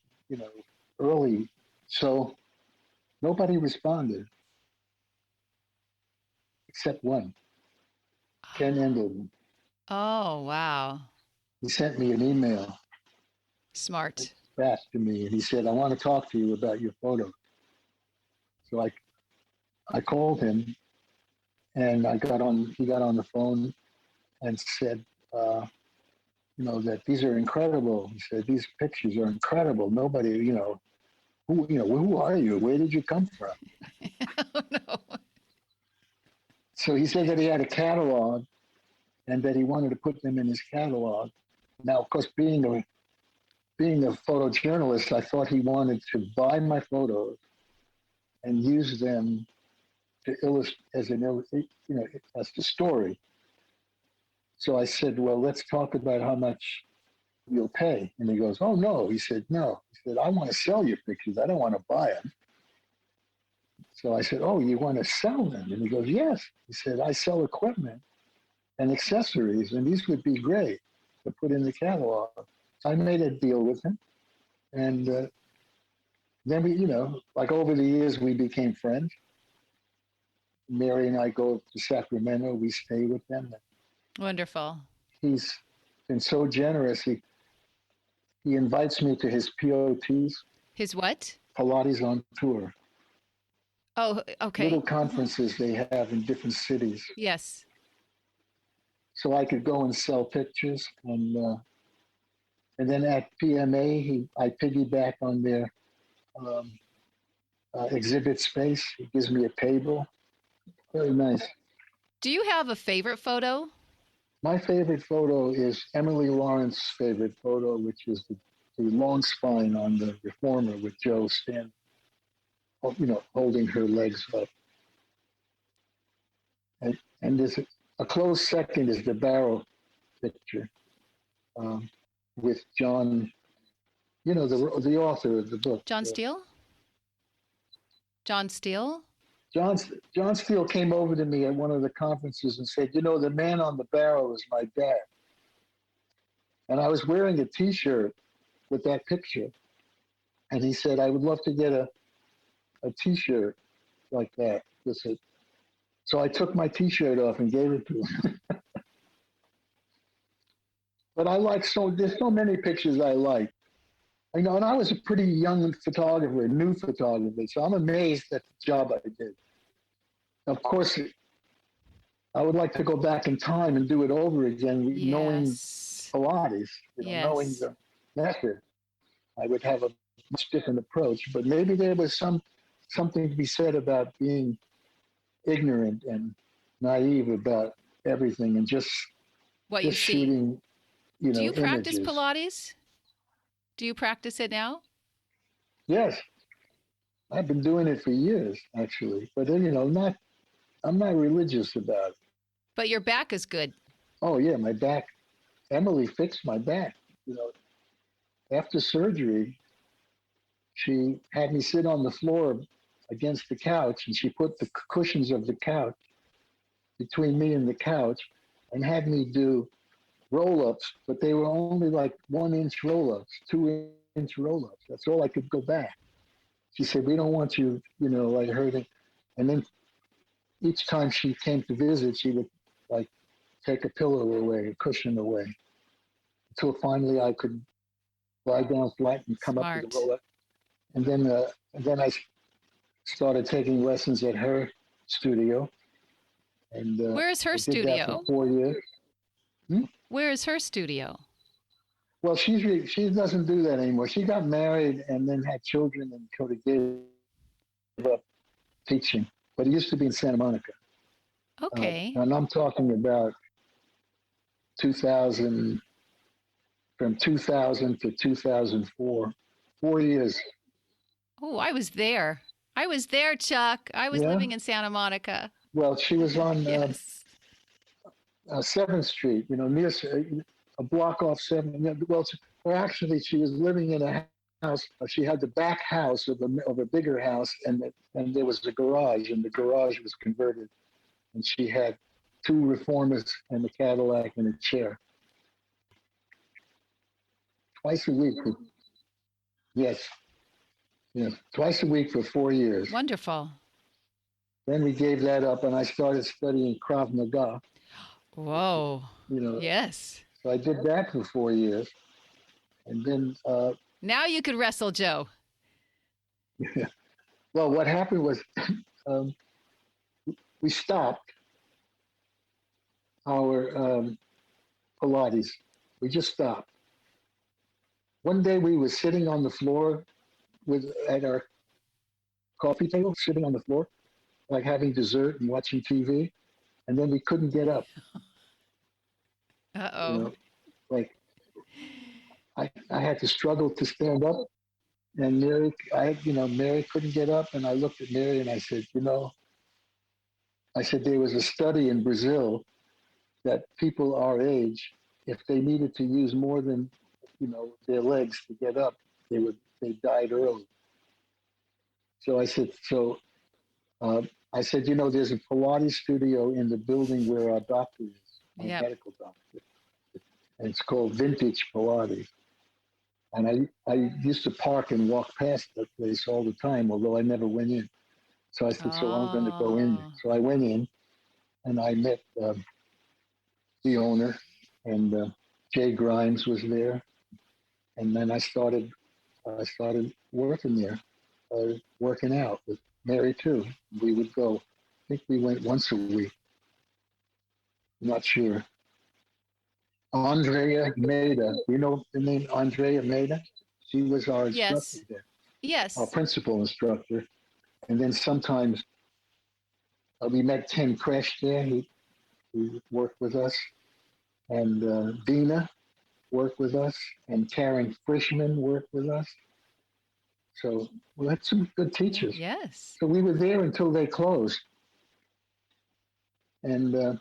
early. So nobody responded except one, Ken Endelman. Oh, wow. He sent me an email Smart. back to me, and he said, I want to talk to you about your photo. So I called him, and he got on the phone and said, that these are incredible. He said, these pictures are incredible. Nobody, who are you? Where did you come from? Oh, no. So he said that he had a catalog and that he wanted to put them in his catalog. Now, of course, being a photojournalist, I thought he wanted to buy my photos and use them to illustrate as the story. So I said, well, let's talk about how much you'll pay. And he goes, oh, no. He said, no. He said, I want to sell your pictures. I don't want to buy them. So I said, oh, you want to sell them? And he goes, yes. He said, I sell equipment and accessories, and these would be great to put in the catalog. So I made a deal with him. And then we, like over the years, we became friends. Mary and I go to Sacramento. We stay with them. Wonderful. He's been so generous. He invites me to his POTs. His what? Pilates on tour. Oh, okay. Little conferences they have in different cities. Yes. So I could go and sell pictures. And then at PMA, I piggyback on their exhibit space. He gives me a table. Very nice. Do you have a favorite photo? My favorite photo is Emily Lawrence's favorite photo, which is the long spine on the reformer with Joe standing, holding her legs up. And there's a close second is the barrel picture with John, the author of the book. John Steele? John Steele? John Steele came over to me at one of the conferences and said, the man on the barrel is my dad. And I was wearing a T-shirt with that picture. And he said, I would love to get a T-shirt like that with it. So I took my T-shirt off and gave it to him. But there's so many pictures I like. And I was a pretty young photographer, new photographer. So I'm amazed at the job I did. Of course, I would like to go back in time and do it over again, knowing Pilates, knowing the method. I would have a much different approach. But maybe there was something to be said about being ignorant and naive about everything and just shooting, Do you practice images. Pilates? Do you practice it now? Yes. I've been doing it for years, actually. But I'm not religious about it. But your back is good. Oh, yeah, my back. Emily fixed my back. After surgery, she had me sit on the floor against the couch, and she put the cushions of the couch between me and the couch and had me do roll-ups, but they were only like 1-inch roll-ups, 2-inch roll-ups. That's all I could go back. She said, we don't want you, like hurting. And then each time she came to visit, she would like take a pillow away, a cushion away, until finally I could lie down flat and come up with a roll-up. And then I started taking lessons at her studio. And where is her I studio? did that for 4 years. Where is her studio? Well, she doesn't do that anymore. She got married and then had children and sort of gave up teaching. But it used to be in Santa Monica. Okay. And I'm talking about 2000, from 2000 to 2004, 4 years. Oh, I was there. I was there, Chuck. I was living in Santa Monica. Well, she was on 7th Street, near a block off 7th. Well, actually, she was living in a house. She had the back house of a bigger house, and there was a garage, and the garage was converted. And she had 2 reformers and a Cadillac and a chair. Twice a week. Yes. Twice a week for 4 years. Wonderful. Then we gave that up, and I started studying Krav Maga. Whoa. Yes. So I did that for 4 years. And then... now you could wrestle Joe. Well, what happened was we stopped our Pilates. We just stopped. One day we were sitting on the floor at our coffee table, sitting on the floor, like having dessert and watching TV, and then we couldn't get up. You Uh-oh. know, like I had to struggle to stand up, and Mary couldn't get up, and I looked at Mary and I said, there was a study in Brazil that people our age, if they needed to use more than, their legs to get up, they died early. So I said, there's a Pilates studio in the building where our doctor is, our medical doctor, and it's called Vintage Pilates. And I used to park and walk past that place all the time, although I never went in. So I said, so I'm going to go in there. So I went in, and I met the owner, and Jay Grimes was there. And then I started working there, working out with Mary too. We would go. I think we went once a week. I'm not sure. Andrea Maida. You know the name Andrea Maida? She was our instructor there. Yes. Our principal instructor. And then sometimes we met Ken Kresh there. He worked with us. And Dina worked with us. And Karen Frischman worked with us. So we had some good teachers. Yes. So we were there until they closed. And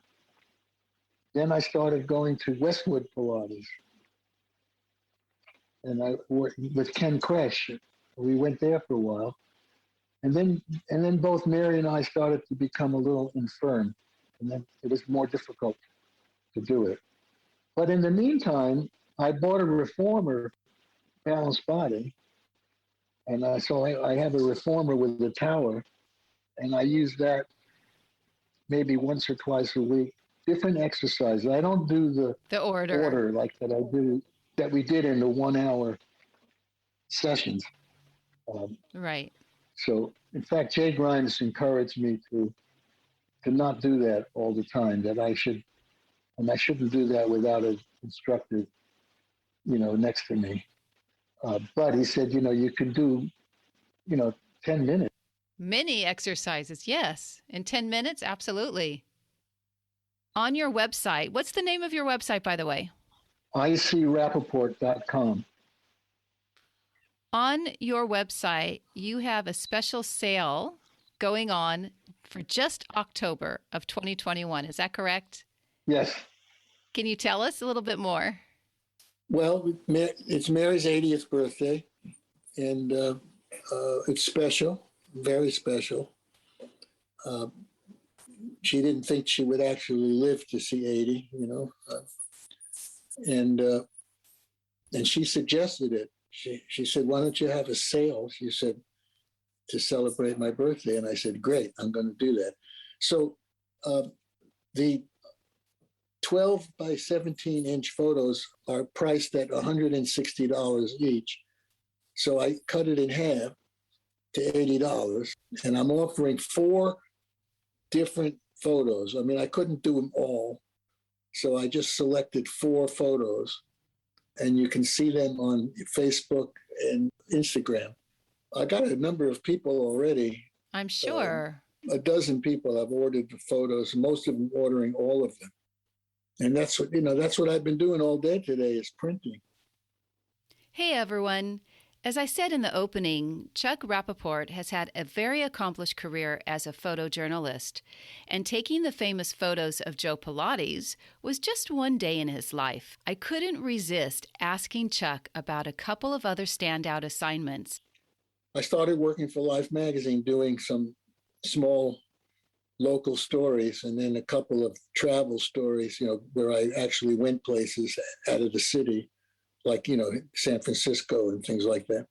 then I started going to Westwood Pilates. And I worked with Ken Kresh. We went there for a while. And then both Mary and I started to become a little infirm. And then it was more difficult to do it. But in the meantime, I bought a reformer, balanced body. And so I have a reformer with a tower. And I use that maybe once or twice a week. Different exercises. I don't do the order like that we did in the 1 hour sessions. Right. So, in fact, Jay Grimes encouraged me to not do that all the time. That I shouldn't do that without an instructor, next to me. But he said, you can do, 10 minutes. Many exercises, yes. In 10 minutes, absolutely. On your website, what's the name of your website, by the way? icrapoport.com. On your website, you have a special sale going on for just October of 2021. Is that correct? Yes. Can you tell us a little bit more? Well, it's Mary's 80th birthday, and it's special, very special. She didn't think she would actually live to see 80, and she suggested it. She said, "Why don't you have a sale?" She said, to celebrate my birthday, and I said, "Great, I'm going to do that." So the 12 by 17 inch photos are priced at $160 each. So I cut it in half to $80, and I'm offering 4 different photos. I mean, I couldn't do them all. So I just selected 4 photos, and you can see them on Facebook and Instagram. I got a number of people already. I'm sure. A dozen people have ordered the photos, most of them ordering all of them. And that's what I've been doing all day today is printing. Hey, everyone. As I said in the opening, Chuck Rapoport has had a very accomplished career as a photojournalist, and taking the famous photos of Joe Pilates was just one day in his life. I couldn't resist asking Chuck about a couple of other standout assignments. I started working for Life magazine doing some small local stories and then a couple of travel stories, where I actually went places out of the city, like, San Francisco and things like that.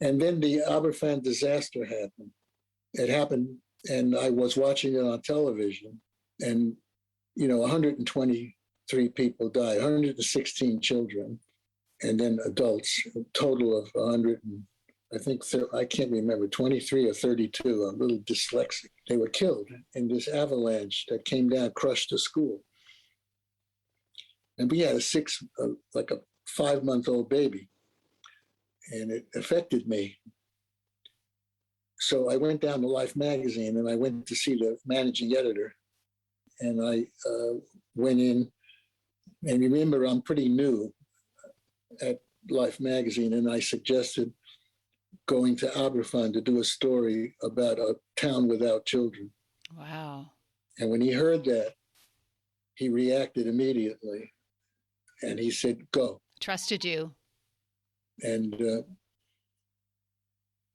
And then the Aberfan disaster happened. It happened, and I was watching it on television, and, 123 people died, 116 children, and then adults, a total of 100, I can't remember, 23 or 32. I'm a little dyslexic. They were killed in this avalanche that came down, crushed the school. And we had like a 5-month-old baby, and it affected me. So I went down to Life magazine and I went to see the managing editor, and I went in, and remember, I'm pretty new at Life magazine, and I suggested going to Aberfan to do a story about a town without children. Wow. And when he heard that, he reacted immediately, and he said, go. Trusted you. And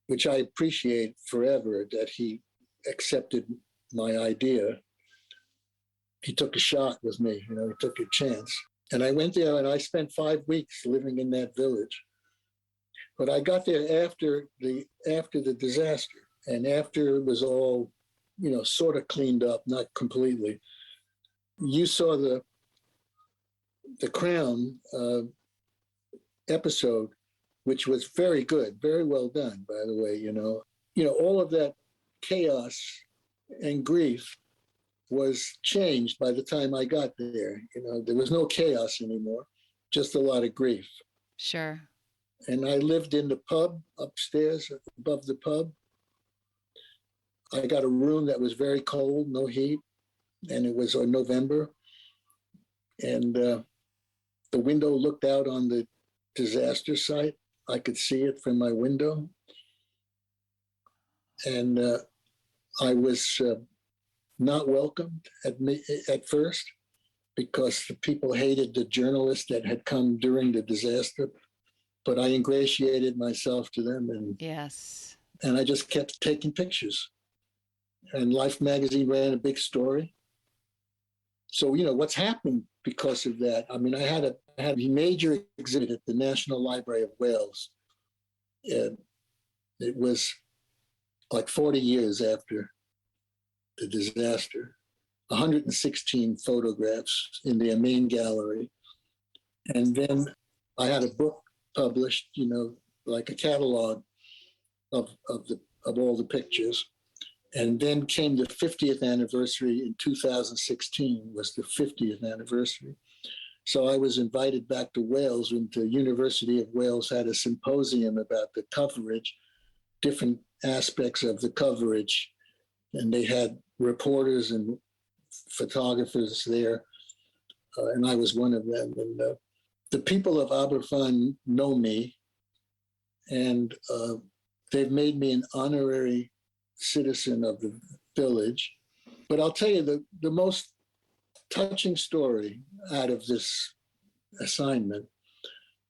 which I appreciate forever, that he accepted my idea. He took a shot with me, he took a chance. And I went there and I spent 5 weeks living in that village. But I got there after the disaster, and after it was all, sort of cleaned up, not completely. You saw the Crown episode, which was very good, very well done, by the way. All of that chaos and grief was changed by the time I got there. There was no chaos anymore, just a lot of grief. Sure. And I lived in the pub upstairs, above the pub. I got a room that was very cold, no heat, and it was November. And the window looked out on the disaster site. I could see it from my window. And I was not welcomed at first, because the people hated the journalists that had come during the disaster. But I ingratiated myself to them, and yes, and I just kept taking pictures. And Life magazine ran a big story. So what's happened because of that? I mean, I had a major exhibit at the National Library of Wales. And it was like 40 years after the disaster. 116 photographs in their main gallery, and then I had a book published, like a catalog of all the pictures. And then came the 50th anniversary in 2016, was the 50th anniversary. So I was invited back to Wales, and the University of Wales had a symposium about the coverage, different aspects of the coverage. And they had reporters and photographers there, and I was one of them. And the people of Aberfan know me, and they've made me an honorary citizen of the village. But I'll tell you, the most touching story out of this assignment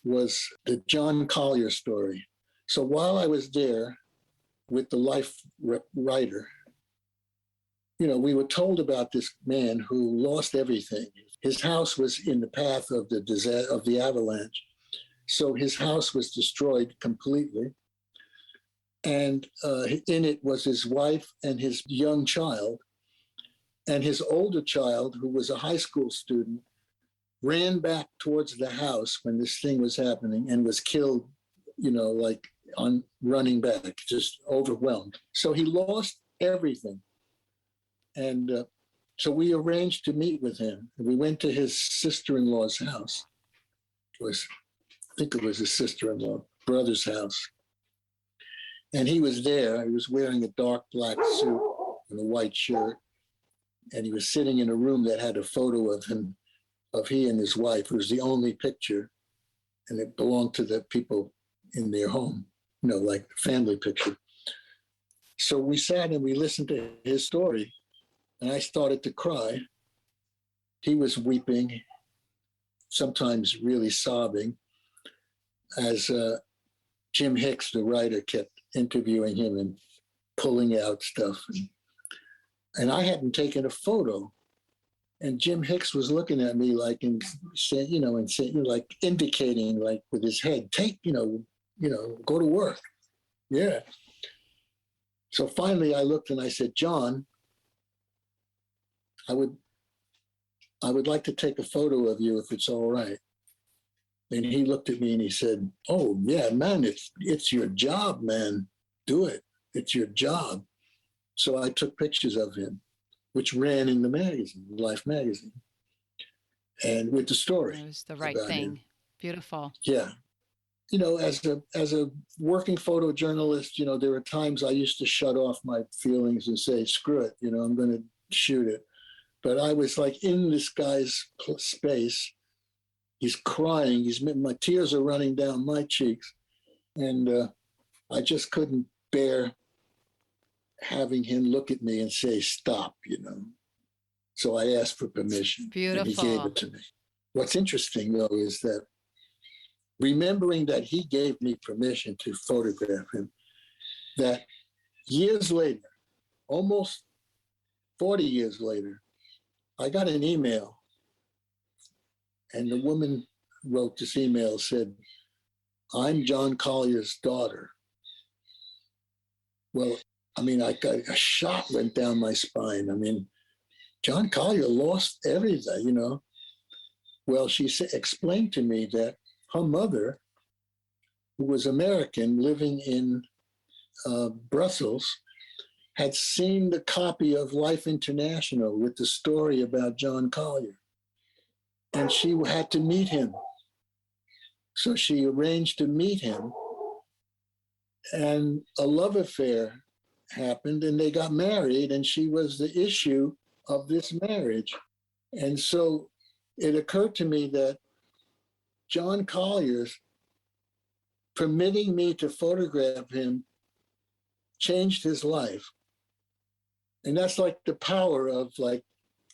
was the John Collier story. So while I was there with the Life writer, we were told about this man who lost everything. His house was in the path of the avalanche. So his house was destroyed completely. And in it was his wife and his young child. And his older child, who was a high school student, ran back towards the house when this thing was happening and was killed, like on running back, just overwhelmed. So he lost everything. And so we arranged to meet with him. We went to his sister-in-law's house. I think it was his sister-in-law, brother's house. And he was there. He was wearing a dark black suit and a white shirt. And he was sitting in a room that had a photo of him, of he and his wife. It was the only picture. And it belonged to the people in their home, like the family picture. So we sat and we listened to his story. And I started to cry. He was weeping, sometimes really sobbing, as Jim Hicks, the writer, kept interviewing him and pulling out stuff. And I hadn't taken a photo. And Jim Hicks was looking at me like, and saying, like indicating, like with his head, go to work. Yeah. So finally I looked and I said, John, I would like to take a photo of you if it's all right. And he looked at me and he said, oh yeah, man, it's your job, man. Do it. It's your job. So I took pictures of him, which ran in the magazine, Life magazine. and with the story It was the right about thing. him. Beautiful. Yeah. As a working photojournalist, there are times I used to shut off my feelings and say, screw it, I'm going to shoot it. But I was like in this guy's space. He's crying. My tears are running down my cheeks. And I just couldn't bear having him look at me and say, stop, So I asked for permission. Beautiful. And he gave it to me. What's interesting, though, is that remembering that he gave me permission to photograph him, that years later, almost 40 years later, I got an email, and the woman wrote this email, said, I'm John Collier's daughter. Well, I got a shot went down my spine. John Collier lost everything, Well, she explained to me that her mother, who was American living in Brussels, had seen the copy of Life International with the story about John Collier. And she had to meet him. So she arranged to meet him. And a love affair happened, and they got married, and she was the issue of this marriage. And so it occurred to me that John Collier's permitting me to photograph him changed his life. And that's like the power of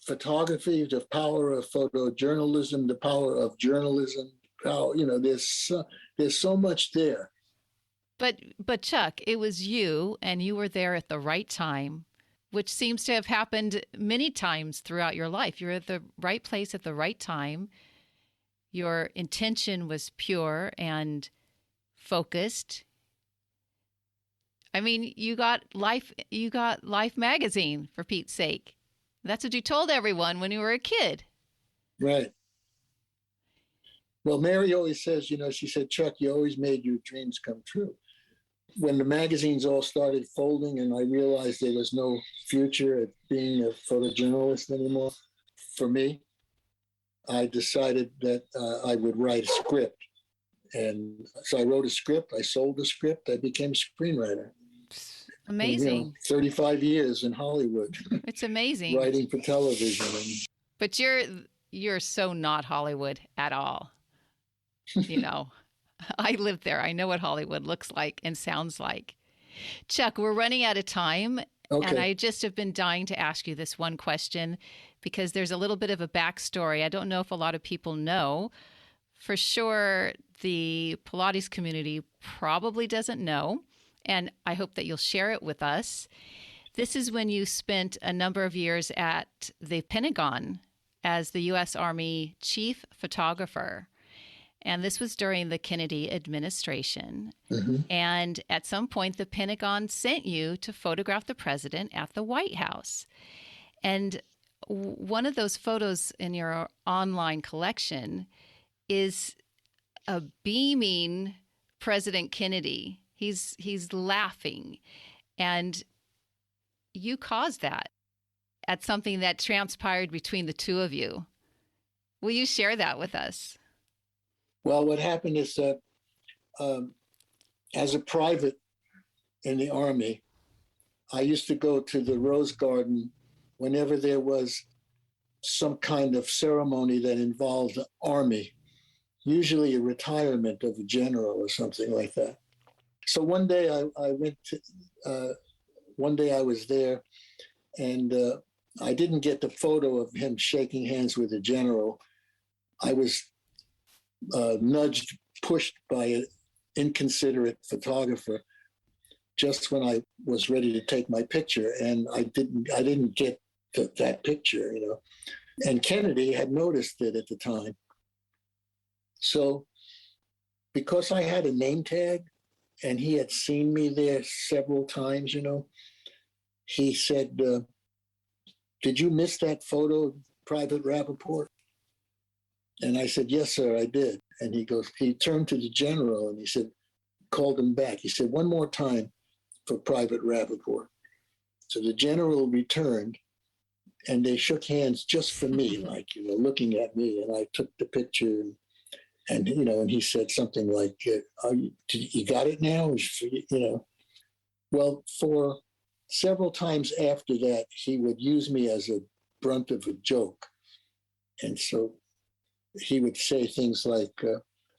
photography, the power of photojournalism, the power of journalism. There's so much there. But Chuck, it was you, and you were there at the right time, which seems to have happened many times throughout your life. You're at the right place at the right time. Your intention was pure and focused. You got Life magazine, for Pete's sake. That's what you told everyone when you were a kid. Right. Well, Mary always says, she said, Chuck, you always made your dreams come true. When the magazines all started folding and I realized there was no future at being a photojournalist anymore for me, I decided that I would write a script. And so I wrote a script. I sold the script. I became a screenwriter. Amazing. And, 35 years in Hollywood. It's amazing. Writing for television. But you're so not Hollywood at all. I lived there. I know what Hollywood looks like and sounds like. Chuck, we're running out of time. Okay. And I just have been dying to ask you this one question because there's a little bit of a backstory. I don't know if a lot of people know. For sure, the Pilates community probably doesn't know. And I hope that you'll share it with us. This is when you spent a number of years at the Pentagon as the U.S. Army chief photographer. And this was during the Kennedy administration. Mm-hmm. And at some point, the Pentagon sent you to photograph the president at the White House. And one of those photos in your online collection is a beaming President Kennedy. He's laughing. And you caused that at something that transpired between the two of you. Will you share that with us? Well, what happened is that as a private in the Army, I used to go to the Rose Garden whenever there was some kind of ceremony that involved the Army, usually a retirement of a general or something like that. So one day one day I was there, and I didn't get the photo of him shaking hands with the general. I was pushed by an inconsiderate photographer just when I was ready to take my picture, and I didn't get that picture, And Kennedy had noticed it at the time. So because I had a name tag and he had seen me there several times, he said, did you miss that photo, Private Rapoport? And I said, yes, sir, I did. And he turned to the general and he said, called him back. He said, one more time for Private Rapoport. So the general returned and they shook hands just for me, like, looking at me. And I took the picture, and and he said something like, you got it now? Well, for several times after that, he would use me as a brunt of a joke. And so he would say things like,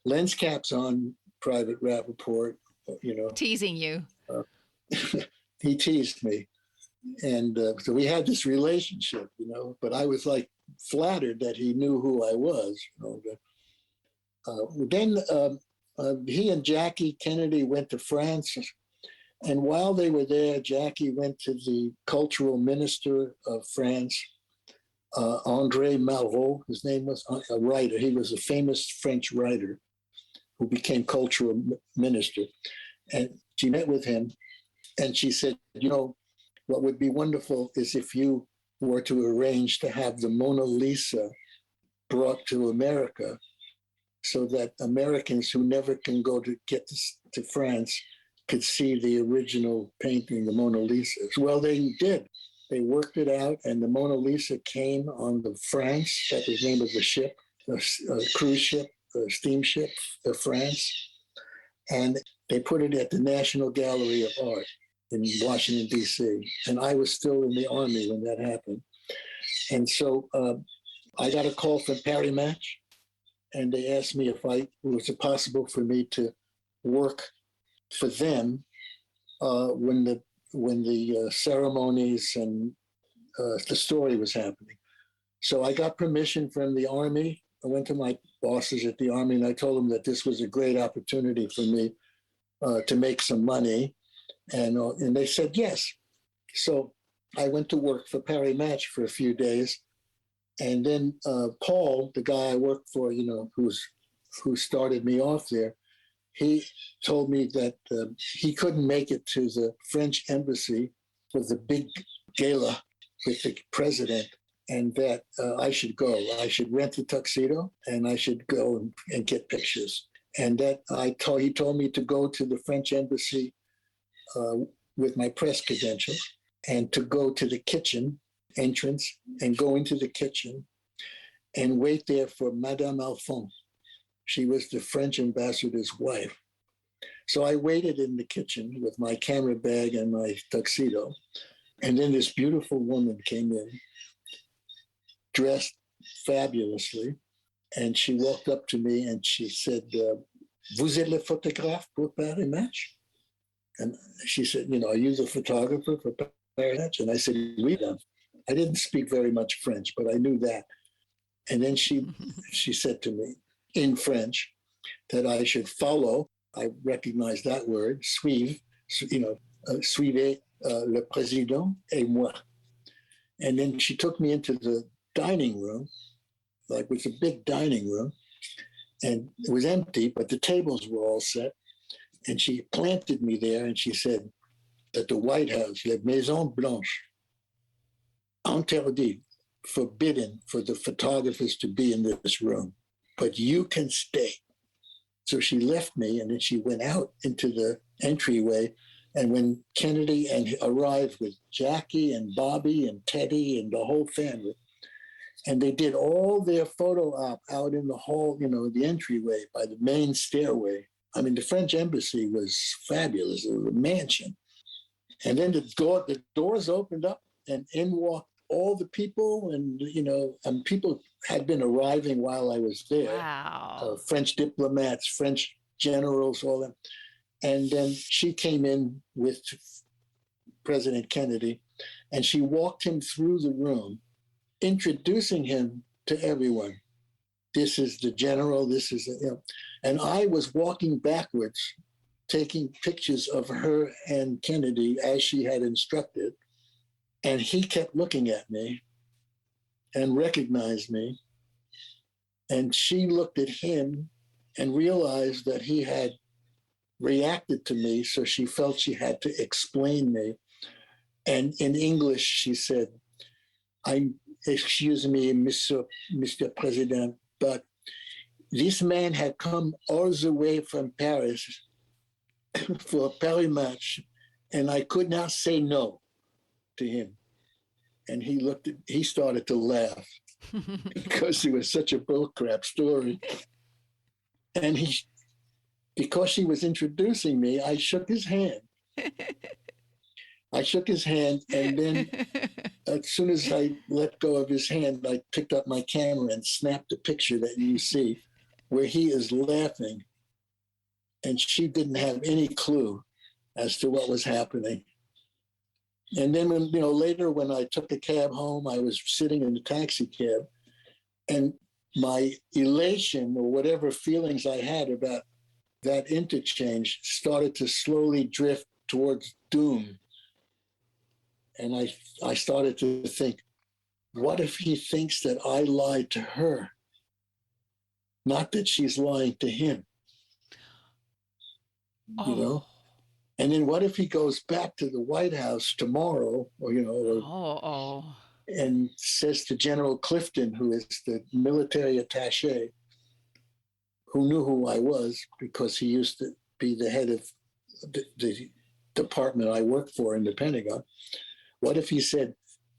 lens caps on, Private Rapoport, Teasing you. He teased me. And so we had this relationship, but I was like flattered that he knew who I was. Then he and Jackie Kennedy went to France. And while they were there, Jackie went to the cultural minister of France, André Malraux, his name was, a writer. He was a famous French writer who became cultural minister. And she met with him, and she said, what would be wonderful is if you were to arrange to have the Mona Lisa brought to America, so that Americans who never can go to get to France could see the original painting, the Mona Lisa. Well, they did. They worked it out, and the Mona Lisa came on the France. That was the name of the ship, a cruise ship, a steamship, the France. And they put it at the National Gallery of Art in Washington, D.C. And I was still in the Army when that happened. And so I got a call from Paris Match, and they asked me if was it possible for me to work for them when the ceremonies and the story was happening. So I got permission from the Army. I went to my bosses at the Army, and I told them that this was a great opportunity for me to make some money. And they said yes. So I went to work for Paris Match for a few days. And then Paul, the guy I worked for, who started me off there, he told me that he couldn't make it to the French embassy for the big gala with the president, and that I should go. I should rent a tuxedo, and I should go and get pictures. And that he told me to go to the French embassy with my press credentials, and to go to the kitchen entrance and go into the kitchen and wait there for Madame Alphonse. She was the French ambassador's wife. So I waited in the kitchen with my camera bag and my tuxedo. And then this beautiful woman came in, dressed fabulously. And she walked up to me and she said, "Vous êtes le photographe pour Paris Match?" And she said, "Are you the photographer for Paris Match?" And I said, "Oui." I didn't speak very much French, but I knew that. And then she said to me in French that I should follow. I recognized that word, suivre, suivez le président et moi. And then she took me into the dining room, like it was a big dining room, and it was empty, but the tables were all set. And she planted me there, and she said that the White House, la Maison Blanche, interdit, forbidden for the photographers to be in this room, but you can stay. So she left me, and then she went out into the entryway. And when Kennedy arrived with Jackie and Bobby and Teddy and the whole family, and they did all their photo op out in the hall, the entryway by the main stairway. I mean, the French embassy was fabulous. It was a mansion. And then the doors opened up, and in walked all the people, and people had been arriving while I was there. Wow. French diplomats, French generals, all that. And then she came in with President Kennedy, and she walked him through the room, introducing him to everyone. This is the general, this is, and I was walking backwards, taking pictures of her and Kennedy as she had instructed. And he kept looking at me and recognized me. And she looked at him and realized that he had reacted to me. So she felt she had to explain me. And in English, she said, "Excuse me, Mr. President, but this man had come all the way from Paris for a Paris Match, and I could not say no to him." And he started to laugh because it was such a bullcrap story. And because she was introducing me, I shook his hand. And then as soon as I let go of his hand, I picked up my camera and snapped a picture that you see where he is laughing. And she didn't have any clue as to what was happening. And then later when I took a cab home, I was sitting in the taxi cab, and my elation or whatever feelings I had about that interchange started to slowly drift towards doom. And I started to think, what if he thinks that I lied to her? Not that she's lying to him. Oh. You know? And then what if he goes back to the White House tomorrow, and says to General Clifton, who is the military attaché, who knew who I was because he used to be the head of the department I worked for in the Pentagon. What if he said,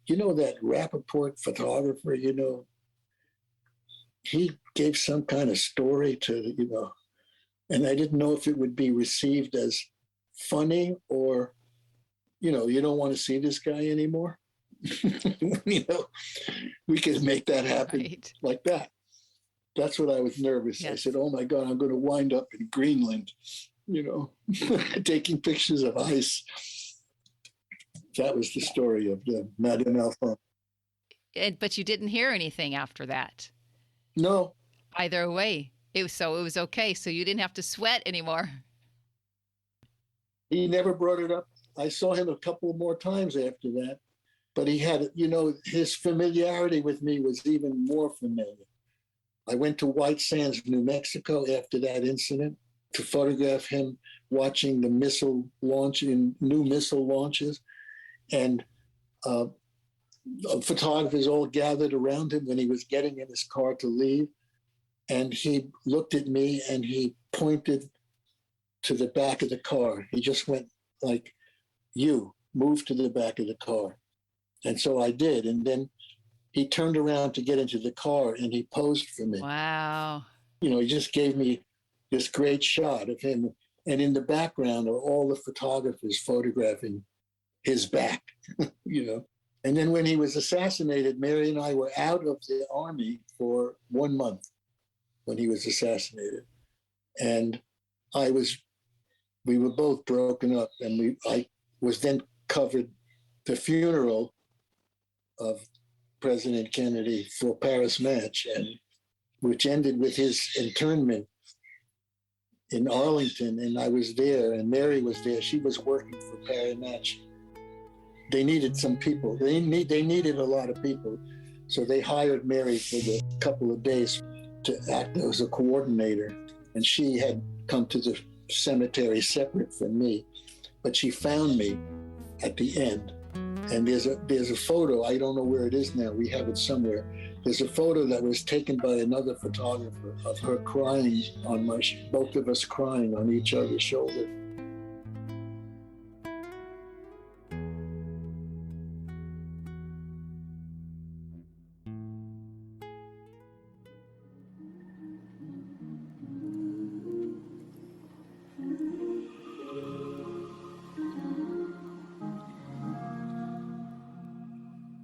that Rapoport photographer, he gave some kind of story to, and I didn't know if it would be received as funny or, you don't want to see this guy anymore. We could make that happen like that. That's what I was nervous. Yes. I said, oh my God, I'm going to wind up in Greenland, taking pictures of ice. That was the story of the Madame Alphonse. But you didn't hear anything after that? No. Either way. It was okay. So you didn't have to sweat anymore. He never brought it up. I saw him a couple more times after that. But he had, his familiarity with me was even more familiar. I went to White Sands, New Mexico after that incident to photograph him watching the missile launch in new missile launches. And photographers all gathered around him when he was getting in his car to leave. And he looked at me and he pointed to the back of the car. He just went like, you move to the back of the car. And so I did. And then he turned around to get into the car and he posed for me. Wow. He just gave me this great shot of him. And in the background are all the photographers photographing his back, And then when he was assassinated, Mary and I were out of the army for 1 month when he was assassinated. And we were both broken up, and I was then covered the funeral of President Kennedy for Paris Match, and which ended with his internment in Arlington, and I was there, and Mary was there. She was working for Paris Match. They needed some people. They needed a lot of people, so they hired Mary for the couple of days to act as a coordinator, and she had come to the cemetery separate from me, but she found me at the end. And there's a photo, I don't know where it is now, we have it somewhere. There's a photo that was taken by another photographer of her crying on both of us crying on each other's shoulder.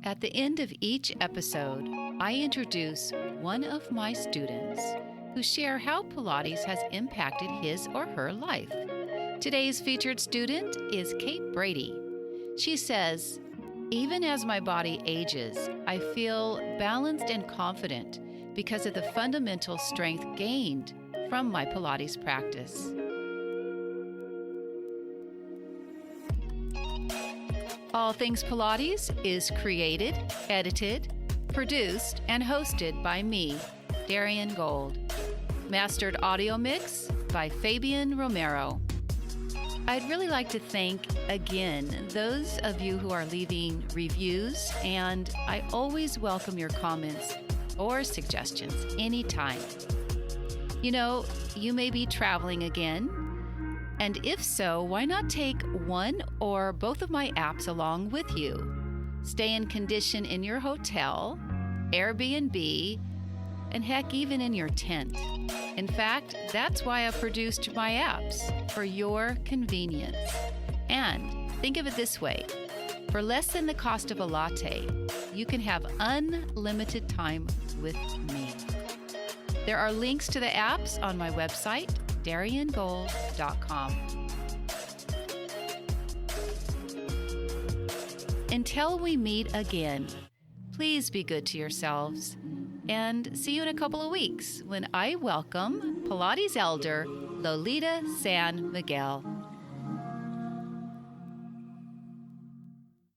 At the end of each episode, I introduce one of my students who share how Pilates has impacted his or her life. Today's featured student is Kate Brady. She says, "Even as my body ages, I feel balanced and confident because of the fundamental strength gained from my Pilates practice." All Things Pilates is created, edited, produced, and hosted by me, Darian Gold. Mastered audio mix by Fabian Romero. I'd really like to thank again those of you who are leaving reviews, and I always welcome your comments or suggestions anytime. You may be traveling again. And if so, why not take one or both of my apps along with you? Stay in condition in your hotel, Airbnb, and heck, even in your tent. In fact, that's why I produced my apps, for your convenience. And think of it this way. For less than the cost of a latte, you can have unlimited time with me. There are links to the apps on my website, DarianGold.com. Until we meet again, please be good to yourselves, and see you in a couple of weeks when I welcome Pilates elder Lolita San Miguel.